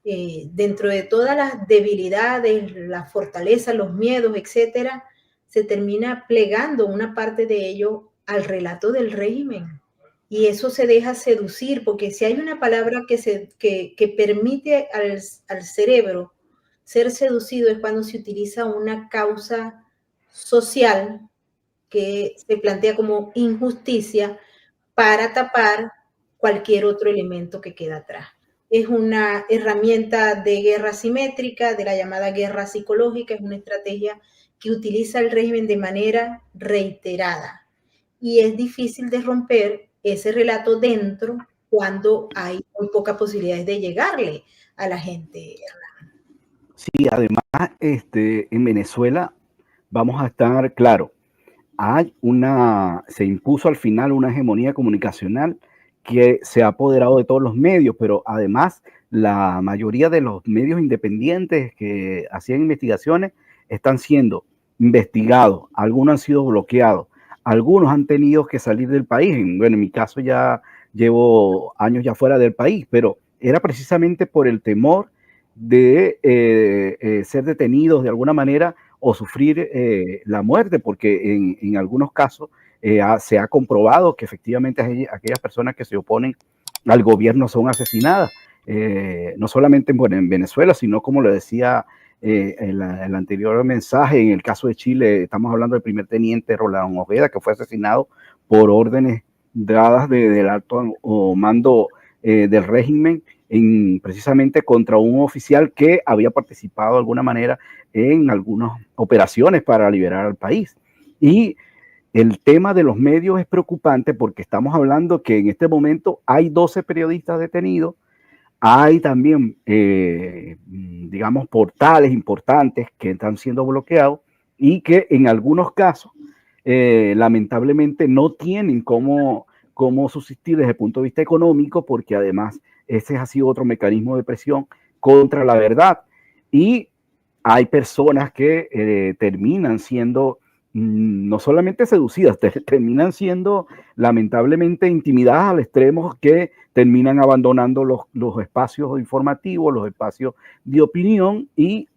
dentro de todas las debilidades, las fortalezas, los miedos, etcétera, se termina plegando una parte de ello al relato del régimen. Y eso se deja seducir, porque si hay una palabra que permite al cerebro ser seducido es cuando se utiliza una causa social que se plantea como injusticia para tapar cualquier otro elemento que queda atrás. Es una herramienta de guerra simétrica, de la llamada guerra psicológica, es una estrategia que utiliza el régimen de manera reiterada. Y es difícil de romper ese relato dentro cuando hay muy pocas posibilidades de llegarle a la gente. Sí, además, en Venezuela vamos a estar claro, se impuso al final una hegemonía comunicacional que se ha apoderado de todos los medios, pero además la mayoría de los medios independientes que hacían investigaciones están siendo investigados, algunos han sido bloqueados, algunos han tenido que salir del país. Bueno, en mi caso ya llevo años ya fuera del país, pero era precisamente por el temor de ser detenidos de alguna manera o sufrir la muerte, porque en algunos casos se ha comprobado que efectivamente aquellas personas que se oponen al gobierno son asesinadas, no solamente en Venezuela, sino como le decía el anterior mensaje, en el caso de Chile, estamos hablando del primer teniente Roland Ojeda, que fue asesinado por órdenes dadas del alto mando del régimen, precisamente contra un oficial que había participado de alguna manera en algunas operaciones para liberar al país. Y el tema de los medios es preocupante porque estamos hablando que en este momento hay 12 periodistas detenidos, hay también, digamos, portales importantes que están siendo bloqueados y que en algunos casos, lamentablemente, no tienen cómo subsistir desde el punto de vista económico, porque además ese ha sido otro mecanismo de presión contra la verdad. Y hay personas que terminan siendo no solamente seducidas, terminan siendo lamentablemente intimidadas al extremo que terminan abandonando los espacios informativos, los espacios de opinión y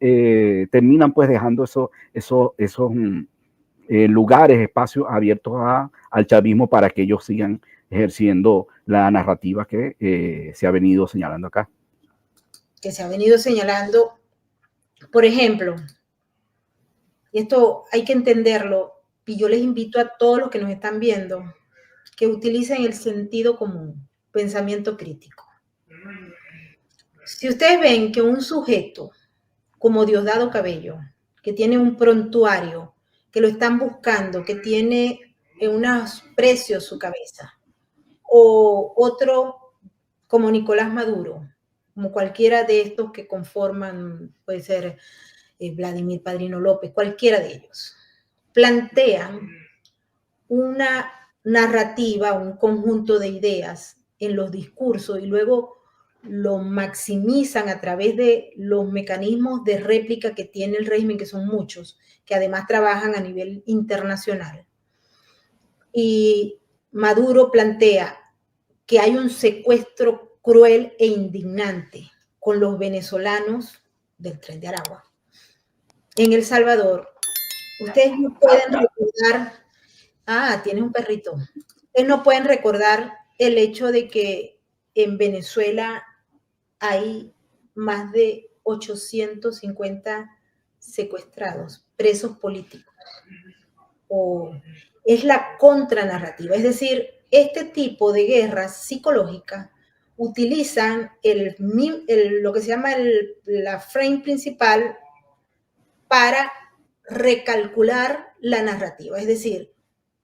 terminan pues dejando esos lugares, espacios abiertos al chavismo para que ellos sigan ejerciendo la narrativa que se ha venido señalando acá. Que se ha venido señalando, por ejemplo, y esto hay que entenderlo, y yo les invito a todos los que nos están viendo que utilicen el sentido común, pensamiento crítico. Si ustedes ven que un sujeto como Diosdado Cabello, que tiene un prontuario, que lo están buscando, que tiene en unos precios su cabeza, o otro como Nicolás Maduro, como cualquiera de estos que conforman, puede ser Vladimir Padrino López, cualquiera de ellos, plantean una narrativa, un conjunto de ideas en los discursos y luego lo maximizan a través de los mecanismos de réplica que tiene el régimen, que son muchos, que además trabajan a nivel internacional. Y Maduro plantea que hay un secuestro cruel e indignante con los venezolanos del Tren de Aragua. En El Salvador, ustedes no pueden recordar, tienes un perrito, ustedes no pueden recordar el hecho de que en Venezuela hay más de 850 secuestrados, presos políticos. O es la contranarrativa, es decir, este tipo de guerras psicológicas utilizan lo que se llama la frame principal para recalcular la narrativa. Es decir,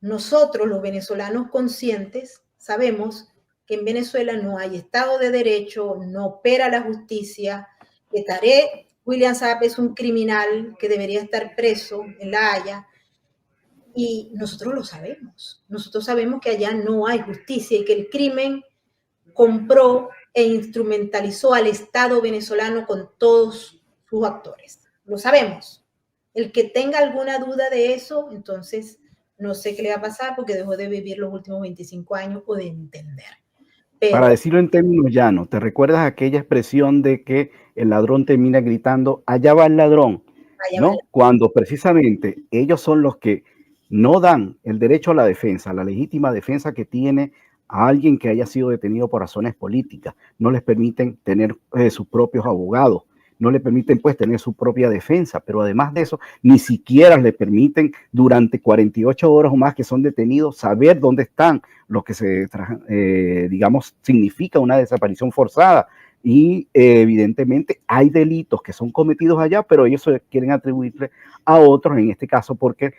nosotros los venezolanos conscientes sabemos que en Venezuela no hay Estado de Derecho, no opera la justicia, que Tarek William Saab es un criminal que debería estar preso en La Haya, y nosotros lo sabemos. Nosotros sabemos que allá no hay justicia y que el crimen compró e instrumentalizó al Estado venezolano con todos sus actores. Lo sabemos. El que tenga alguna duda de eso, entonces no sé qué le va a pasar porque dejó de vivir los últimos 25 años o de entender. Pero, para decirlo en términos llanos, ¿te recuerdas aquella expresión de que el ladrón termina gritando, allá va el ladrón? ¿No? Cuando precisamente ellos son los que no dan el derecho a la defensa, la legítima defensa que tiene a alguien que haya sido detenido por razones políticas. No les permiten tener sus propios abogados, no le permiten pues tener su propia defensa, pero además de eso, ni siquiera le permiten durante 48 horas o más que son detenidos saber dónde están, lo que digamos, significa una desaparición forzada. Y evidentemente hay delitos que son cometidos allá, pero ellos quieren atribuirle a otros, en este caso porque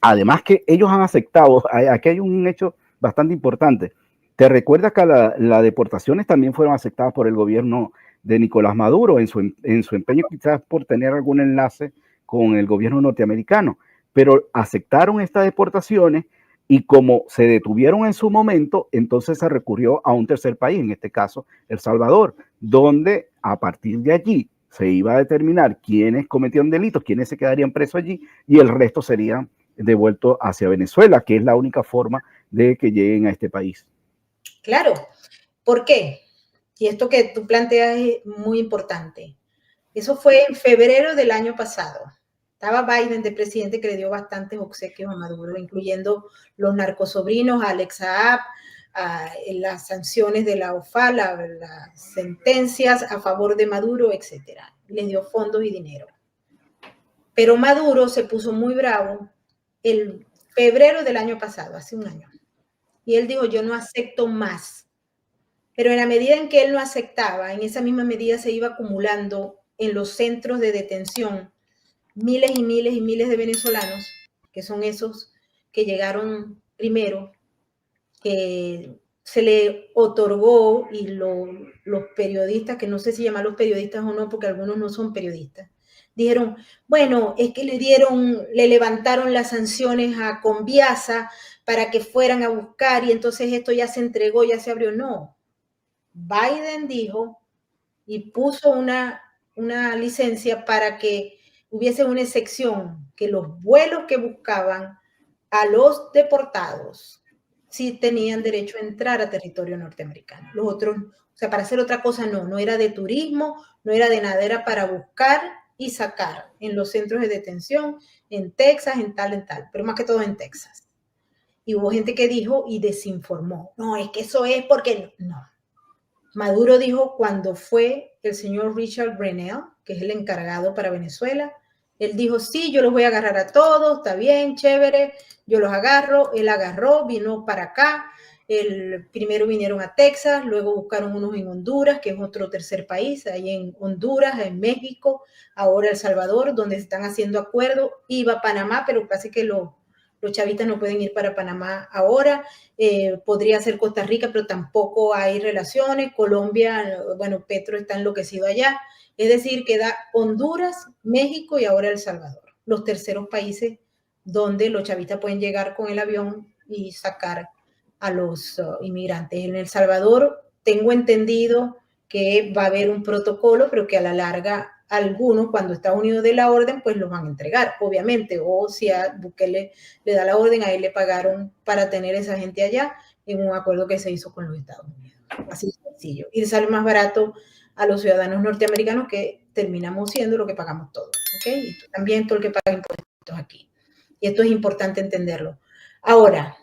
además que ellos han aceptado, aquí hay un hecho bastante importante. ¿Te recuerdas que las deportaciones también fueron aceptadas por el gobierno de Nicolás Maduro en su empeño quizás por tener algún enlace con el gobierno norteamericano? Pero aceptaron estas deportaciones y como se detuvieron en su momento, entonces se recurrió a un tercer país, en este caso El Salvador, donde a partir de allí se iba a determinar quiénes cometieron delitos, quiénes se quedarían presos allí y el resto serían devueltos hacia Venezuela, que es la única forma de que lleguen a este país. Claro. ¿Por qué? Y esto que tú planteas es muy importante. Eso fue en febrero del año pasado. Estaba Biden de presidente, que le dio bastantes obsequios a Maduro, incluyendo los narcosobrinos, a Alex Saab, las sanciones de la OFA, las sentencias a favor de Maduro, etc. Les dio fondos y dinero. Pero Maduro se puso muy bravo el febrero del año pasado, hace un año. Y él dijo, yo no acepto más. Pero en la medida en que él no aceptaba, en esa misma medida se iba acumulando en los centros de detención miles y miles y miles de venezolanos, que son esos que llegaron primero, que se le otorgó, y los periodistas, que no sé si llamarlos periodistas o no, porque algunos no son periodistas, dijeron, bueno, es que le levantaron las sanciones a Conviasa para que fueran a buscar y entonces esto ya se entregó, ya se abrió. No. Biden dijo y puso una licencia para que hubiese una excepción, que los vuelos que buscaban a los deportados sí tenían derecho a entrar a territorio norteamericano. Los otros, o sea, para hacer otra cosa no era de turismo, no era de nada, era para buscar y sacar en los centros de detención, en Texas, en tal, pero más que todo en Texas. Y hubo gente que dijo y desinformó, no, es que eso es porque no. Maduro dijo cuando fue el señor Richard Grenell, que es el encargado para Venezuela, Él dijo, sí, yo los voy a agarrar a todos, está bien, chévere, yo los agarro. Él agarró, vino para acá. Primero vinieron a Texas, luego buscaron unos en Honduras, que es otro tercer país, ahí en Honduras, en México, ahora El Salvador, donde se están haciendo acuerdos. Iba a Panamá, pero casi que los chavistas no pueden ir para Panamá ahora. Podría ser Costa Rica, pero tampoco hay relaciones. Colombia, bueno, Petro está enloquecido allá. Es decir, queda Honduras, México y ahora El Salvador, los terceros países donde los chavistas pueden llegar con el avión y sacar a los inmigrantes. En El Salvador tengo entendido que va a haber un protocolo, pero que a la larga algunos, cuando Estados Unidos dé la orden, pues los van a entregar, obviamente. O si a Bukele le da la orden, a él le pagaron para tener esa gente allá en un acuerdo que se hizo con los Estados Unidos. Así sencillo. Y sale más barato a los ciudadanos norteamericanos, que terminamos siendo lo que pagamos todos, ¿ok? Y también todo el que paga impuestos aquí. Y esto es importante entenderlo. Ahora,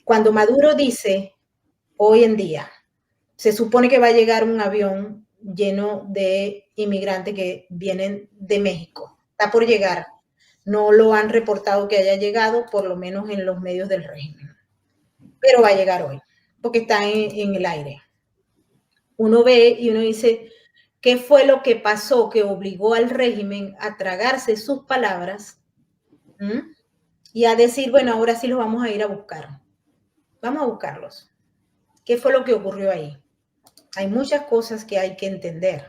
cuando Maduro dice, hoy en día, se supone que va a llegar un avión lleno de inmigrantes que vienen de México. Está por llegar. No lo han reportado que haya llegado, por lo menos en los medios del régimen. Pero va a llegar hoy, porque está en el aire. Uno ve y uno dice, ¿qué fue lo que pasó que obligó al régimen a tragarse sus palabras y a decir, bueno, ahora sí los vamos a ir a buscar? Vamos a buscarlos. ¿Qué fue lo que ocurrió ahí? Hay muchas cosas que hay que entender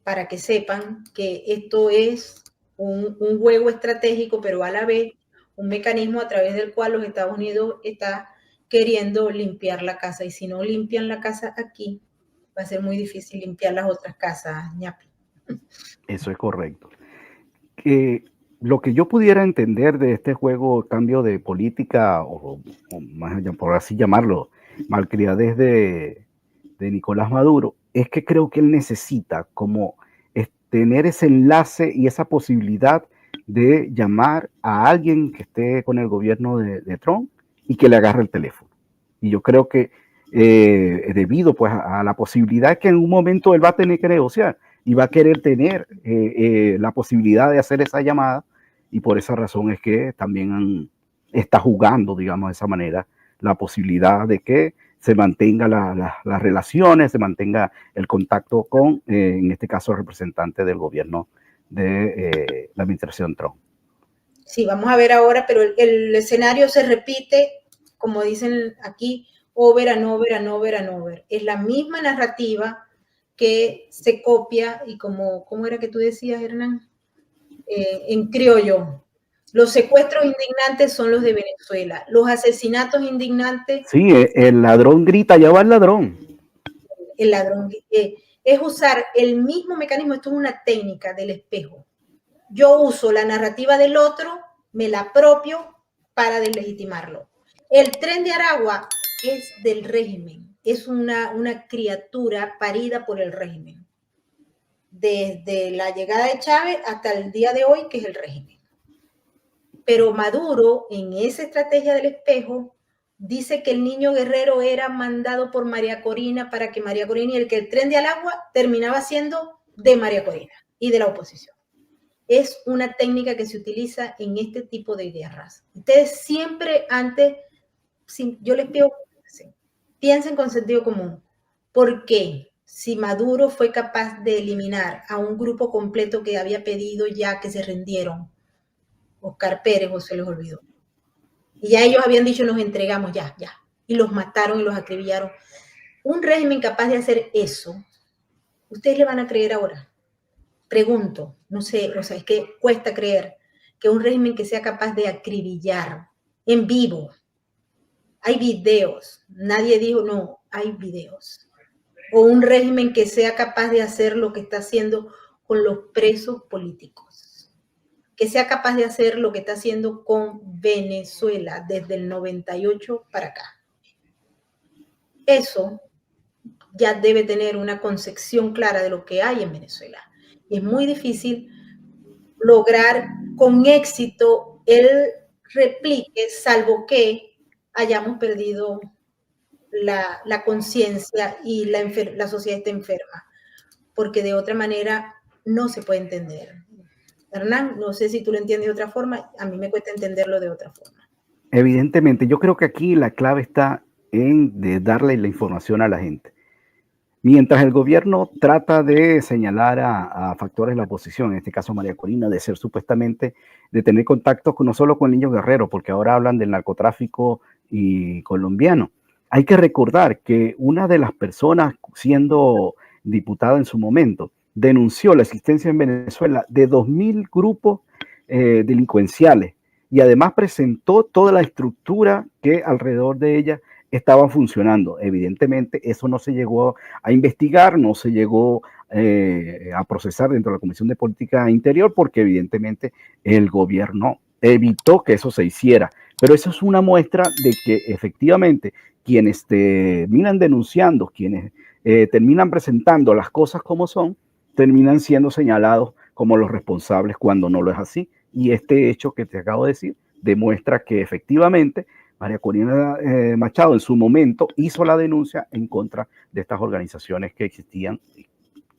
para que sepan que esto es un juego estratégico, pero a la vez un mecanismo a través del cual los Estados Unidos está queriendo limpiar la casa. Y si no limpian la casa aquí, va a ser muy difícil limpiar las otras casas, ñapi. Eso es correcto. Lo que yo pudiera entender de este juego, cambio de política, o más por así llamarlo, malcriadez de Nicolás Maduro, es que creo que él necesita como tener ese enlace y esa posibilidad de llamar a alguien que esté con el gobierno de Trump y que le agarre el teléfono. Y yo creo que debido pues a la posibilidad que en un momento él va a tener que negociar y va a querer tener la posibilidad de hacer esa llamada, y por esa razón es que también está jugando, digamos de esa manera, la posibilidad de que se mantenga las relaciones, se mantenga el contacto con, en este caso, el representante del gobierno de la administración Trump. Sí, vamos a ver ahora, pero el escenario se repite, como dicen aquí, over and over and over and over. Es la misma narrativa que se copia, y ¿cómo era que tú decías, Hernán? En criollo. Los secuestros indignantes son los de Venezuela. Los asesinatos indignantes... Sí, el ladrón grita, ya va el ladrón. El ladrón es usar el mismo mecanismo. Esto es una técnica del espejo. Yo uso la narrativa del otro, me la apropio para deslegitimarlo. El Tren de Aragua es del régimen. Es una criatura parida por el régimen. Desde la llegada de Chávez hasta el día de hoy, que es el régimen. Pero Maduro, en esa estrategia del espejo, dice que el niño guerrero era mandado por María Corina para que María Corina, y que el Tren de Aragua terminaba siendo de María Corina y de la oposición. Es una técnica que se utiliza en este tipo de guerras. Ustedes siempre antes, yo les pido, piensen con sentido común. ¿Por qué? Si Maduro fue capaz de eliminar a un grupo completo que había pedido ya que se rindieron, Oscar Pérez, o se les olvidó, y ya ellos habían dicho, nos entregamos, ya, y los mataron y los acribillaron. Un régimen capaz de hacer eso, ¿ustedes le van a creer ahora? Pregunto, no sé, o sea, es que cuesta creer que un régimen que sea capaz de acribillar en vivo, hay videos, nadie dijo no, hay videos, o un régimen que sea capaz de hacer lo que está haciendo con los presos políticos, que sea capaz de hacer lo que está haciendo con Venezuela desde el 98 para acá. Eso ya debe tener una concepción clara de lo que hay en Venezuela. Y es muy difícil lograr con éxito el replique, salvo que hayamos perdido la conciencia y la sociedad está enferma, porque de otra manera no se puede entender. Hernán, no sé si tú lo entiendes de otra forma, a mí me cuesta entenderlo de otra forma. Evidentemente, yo creo que aquí la clave está en de darle la información a la gente. Mientras el gobierno trata de señalar a factores de la oposición, en este caso María Corina, de ser supuestamente, de tener contactos no solo con niños guerreros, porque ahora hablan del narcotráfico y colombiano. Hay que recordar que una de las personas, siendo diputada en su momento, denunció la existencia en Venezuela de 2.000 grupos delincuenciales y además presentó toda la estructura que alrededor de ella estaba funcionando. Evidentemente, eso no se llegó a investigar, no se llegó a procesar dentro de la Comisión de Política Interior, porque evidentemente el gobierno evitó que eso se hiciera. Pero eso es una muestra de que efectivamente quienes terminan denunciando, quienes terminan presentando las cosas como son, terminan siendo señalados como los responsables cuando no lo es así. Y este hecho que te acabo de decir demuestra que efectivamente María Corina Machado en su momento hizo la denuncia en contra de estas organizaciones que existían,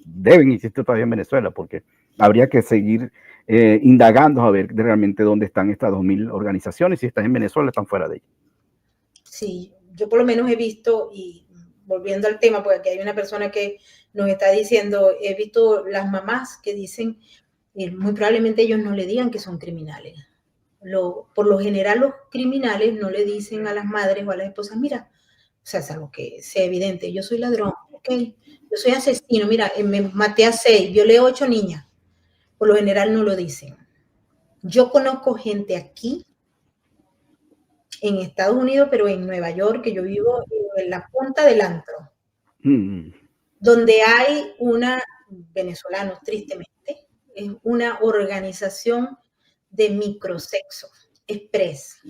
deben existir todavía en Venezuela, porque habría que seguir indagando a ver realmente dónde están estas 2.000 organizaciones, si están en Venezuela, están fuera de ella. Sí, yo por lo menos he visto, y volviendo al tema, porque aquí hay una persona que nos está diciendo, he visto las mamás que dicen, muy probablemente ellos no le digan que son criminales. Por lo general los criminales no le dicen a las madres o a las esposas, mira, o sea, salvo que sea evidente, yo soy ladrón, ok, yo soy asesino, mira, me maté a 6, violé a 8 niñas. Por lo general no lo dicen. Yo conozco gente aquí, en Estados Unidos, pero en Nueva York, que yo vivo en la punta del antro, donde hay venezolanos, tristemente, es una organización de microsexo express.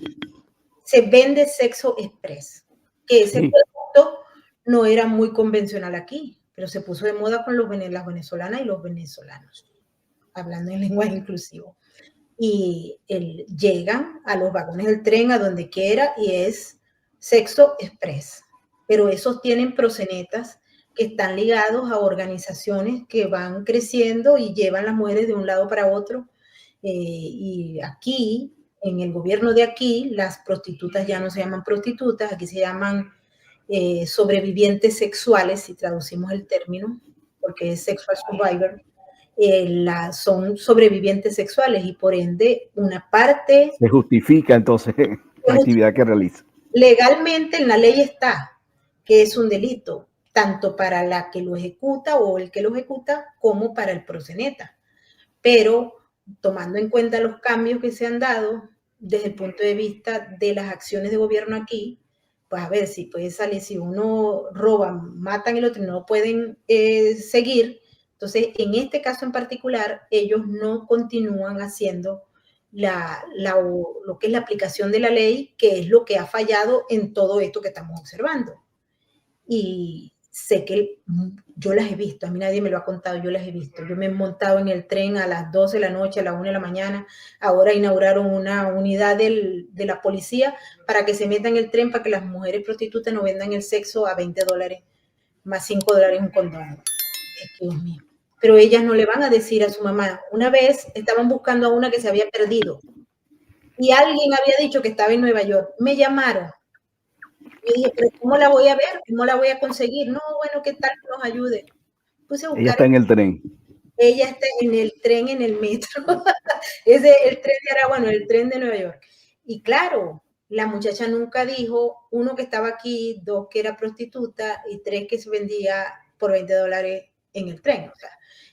Se vende sexo express, que ese producto no era muy convencional aquí, pero se puso de moda con las venezolanas y los venezolanos, hablando en lenguaje inclusivo. Y llegan a los vagones del tren, a donde quiera, y es sexo express. Pero esos tienen proxenetas que están ligados a organizaciones que van creciendo y llevan las mujeres de un lado para otro. Y aquí, en el gobierno de aquí, las prostitutas ya no se llaman prostitutas, aquí se llaman sobrevivientes sexuales, si traducimos el término, porque es sexual survivor. Son sobrevivientes sexuales y por ende una parte... Se justifica entonces la actividad que realiza. Legalmente en la ley está que es un delito, tanto para la que lo ejecuta o el que lo ejecuta como para el proxeneta. Pero tomando en cuenta los cambios que se han dado desde el punto de vista de las acciones de gobierno aquí, pues a ver si puede salir, si uno roba, matan y el otro no lo pueden seguir. Entonces, en este caso en particular, ellos no continúan haciendo lo que es la aplicación de la ley, que es lo que ha fallado en todo esto que estamos observando. Y sé que yo las he visto, a mí nadie me lo ha contado, yo las he visto. Yo me he montado en el tren a las 12 de la noche, a las 1 de la mañana. Ahora inauguraron una unidad de la policía para que se meta en el tren para que las mujeres prostitutas no vendan el sexo a $20, más $5 un condón. Dios mío. Pero ellas no le van a decir a su mamá. Una vez estaban buscando a una que se había perdido y alguien había dicho que estaba en Nueva York. Me llamaron. Yo dije, pero ¿cómo la voy a ver? ¿Cómo la voy a conseguir? No, bueno, ¿qué tal que nos ayude? Puse a buscar. Ella está en el tren. Ella está en el tren, en el metro. El tren de Aragua, no, el tren de Nueva York. Y claro, la muchacha nunca dijo, 1 que estaba aquí, 2 que era prostituta y 3 que se vendía por $20 en el tren. O sea,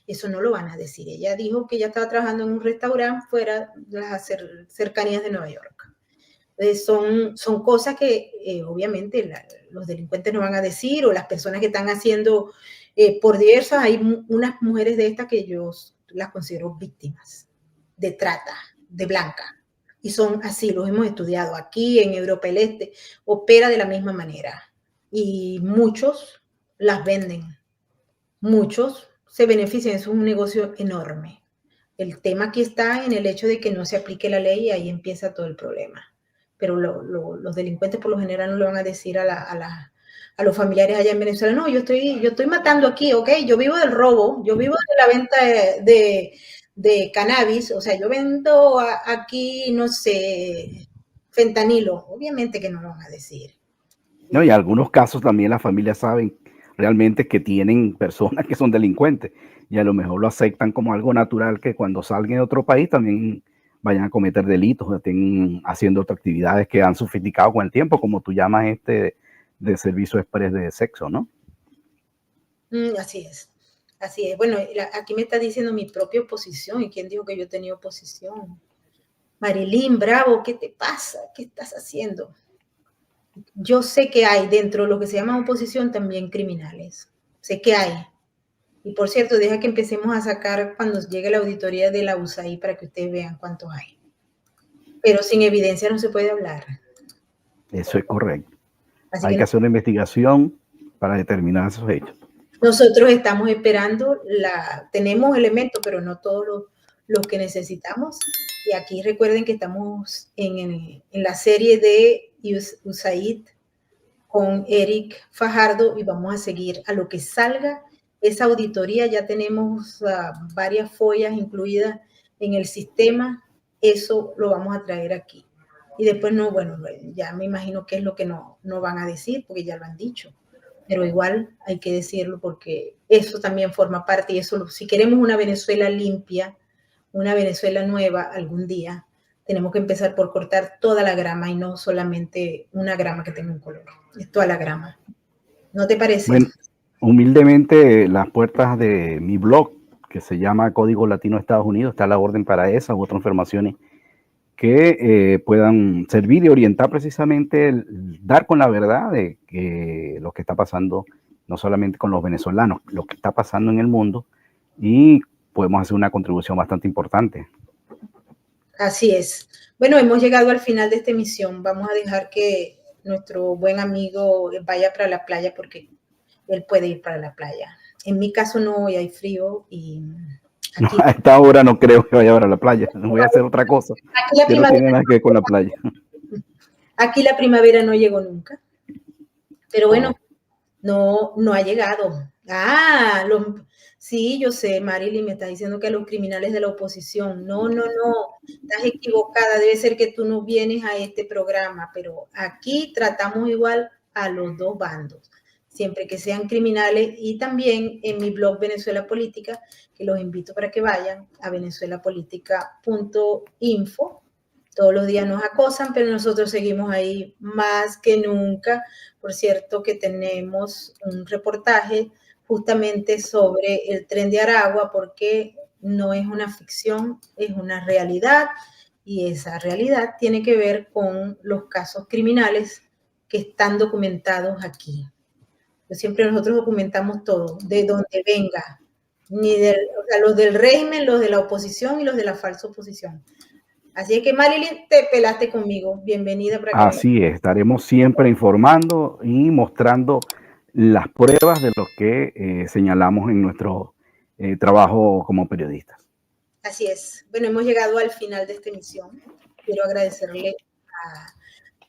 eso no lo van a decir. Ella dijo que ella estaba trabajando en un restaurante fuera de las cercanías de Nueva York. Entonces son cosas que obviamente los delincuentes no van a decir, o las personas que están haciendo por diversas. Hay unas mujeres de estas que yo las considero víctimas de trata, de blanca. Y son así, los hemos estudiado. Aquí en Europa del Este opera de la misma manera. Y muchos las venden. Muchos se benefician, es un negocio enorme. El tema aquí está en el hecho de que no se aplique la ley y ahí empieza todo el problema. Pero los delincuentes por lo general no le van a decir a los familiares allá en Venezuela, no, yo estoy matando aquí, ok, yo vivo del robo, yo vivo de la venta de cannabis, o sea, yo vendo aquí, no sé, fentanilo, obviamente que no lo van a decir. No, y en algunos casos también las familias saben realmente que tienen personas que son delincuentes y a lo mejor lo aceptan como algo natural que cuando salgan de otro país también vayan a cometer delitos o estén haciendo otras actividades que han sofisticado con el tiempo, como tú llamas de servicio express de sexo, ¿no? Así es, así es. Bueno, aquí me está diciendo mi propia oposición, y quién dijo que yo tenía oposición. Marilyn, bravo, ¿qué te pasa? ¿Qué estás haciendo? Yo sé que hay dentro de lo que se llama oposición también criminales, sé que hay. Y por cierto, deja que empecemos a sacar cuando llegue la auditoría de la USAID para que ustedes vean cuántos hay. Pero sin evidencia no se puede hablar. Eso es correcto. Así Hay que hacer una investigación para determinar esos hechos. Nosotros estamos esperando, tenemos elementos, pero no todos los que necesitamos. Y aquí recuerden que estamos en la serie de USAID con Eric Fajardo y vamos a seguir a lo que salga esa auditoría. Ya tenemos varias follas incluidas en el sistema, eso lo vamos a traer aquí. Y después no, bueno, ya me imagino qué es lo que no van a decir, porque ya lo han dicho. Pero igual hay que decirlo porque eso también forma parte, y eso, si queremos una Venezuela limpia, una Venezuela nueva algún día, tenemos que empezar por cortar toda la grama y no solamente una grama que tenga un color, es toda la grama. ¿No te parece? Bueno, humildemente, las puertas de mi blog, que se llama Código Latino de Estados Unidos, está a la orden para esas u otras informaciones que puedan servir y orientar precisamente, dar con la verdad de que lo que está pasando, no solamente con los venezolanos, lo que está pasando en el mundo, y podemos hacer una contribución bastante importante. Así es. Bueno, hemos llegado al final de esta emisión. Vamos a dejar que nuestro buen amigo vaya para la playa porque él puede ir para la playa. En mi caso no, hoy hay frío y... Aquí, no, a esta hora no creo que vaya para la playa, voy a hacer otra cosa que no tiene nada que ver con la playa. Aquí la primavera no llegó nunca, pero bueno, no ha llegado. Sí, yo sé, Marilyn me está diciendo que a los criminales de la oposición. No, estás equivocada, debe ser que tú no vienes a este programa, pero aquí tratamos igual a los dos bandos, siempre que sean criminales, y también en mi blog Venezuela Política, que los invito para que vayan a venezuelapolitica.info. Todos los días nos acosan, pero nosotros seguimos ahí más que nunca. Por cierto, que tenemos un reportaje justamente sobre el tren de Aragua, porque no es una ficción, es una realidad, y esa realidad tiene que ver con los casos criminales que están documentados aquí. Nosotros documentamos todo, de donde venga, los del régimen, los de la oposición y los de la falsa oposición. Así que, Marilyn, te pelaste conmigo. Bienvenida. Así es, estaremos siempre informando y mostrando las pruebas de lo que señalamos en nuestro trabajo como periodistas. Así es. Bueno, hemos llegado al final de esta emisión. Quiero agradecerle a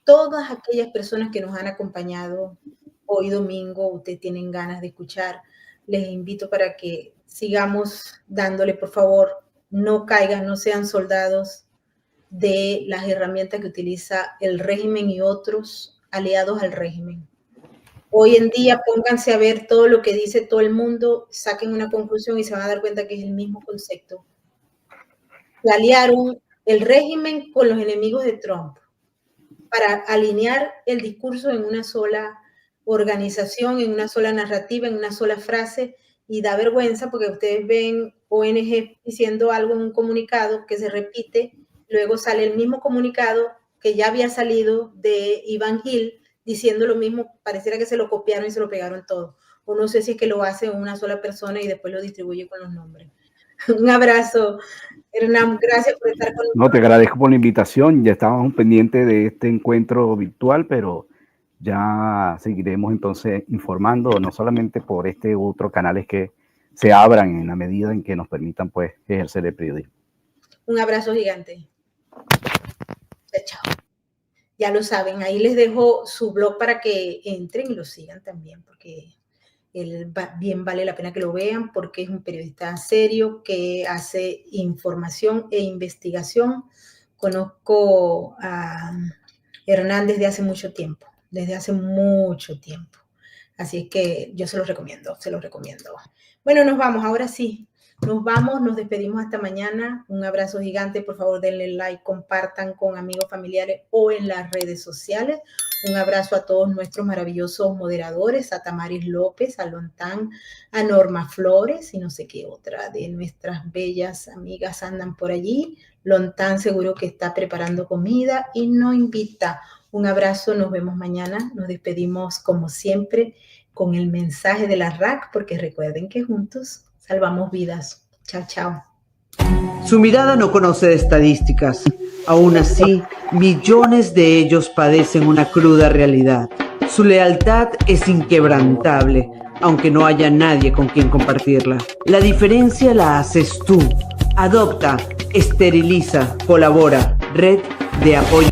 todas aquellas personas que nos han acompañado hoy domingo. Ustedes tienen ganas de escuchar. Les invito para que sigamos dándole, por favor, no caigan, no sean soldados de las herramientas que utiliza el régimen y otros aliados al régimen. Hoy en día pónganse a ver todo lo que dice todo el mundo, saquen una conclusión y se van a dar cuenta que es el mismo concepto. Se aliaron el régimen con los enemigos de Trump para alinear el discurso en una sola organización, en una sola narrativa, en una sola frase, y da vergüenza porque ustedes ven ONG diciendo algo en un comunicado que se repite. Luego sale el mismo comunicado que ya había salido de Iván Gil diciendo lo mismo, pareciera que se lo copiaron y se lo pegaron todo. O no sé si es que lo hace una sola persona y después lo distribuye con los nombres. Un abrazo, Hernán, gracias por estar con nosotros. No, te agradezco por la invitación, ya estábamos pendientes de este encuentro virtual, pero ya seguiremos entonces informando, no solamente por este u otros canales que se abran en la medida en que nos permitan pues ejercer el periodismo. Un abrazo gigante. Chao. Ya lo saben, ahí les dejo su blog para que entren y lo sigan también, porque bien vale la pena que lo vean porque es un periodista serio que hace información e investigación. Conozco a Hernández desde hace mucho tiempo. Así que yo se los recomiendo. Bueno, nos vamos, ahora sí. Nos despedimos hasta mañana. Un abrazo gigante, por favor denle like, compartan con amigos, familiares o en las redes sociales. Un abrazo a todos nuestros maravillosos moderadores, a Tamaris López, a Lontán, a Norma Flores y no sé qué otra de nuestras bellas amigas andan por allí. Lontán seguro que está preparando comida y nos invita. Un abrazo, nos vemos mañana. Nos despedimos como siempre con el mensaje de la RAC, porque recuerden que juntos salvamos vidas. Chao, chao. Su mirada no conoce de estadísticas. Aún así, millones de ellos padecen una cruda realidad. Su lealtad es inquebrantable, aunque no haya nadie con quien compartirla. La diferencia la haces tú. Adopta, esteriliza, colabora. Red de apoyo.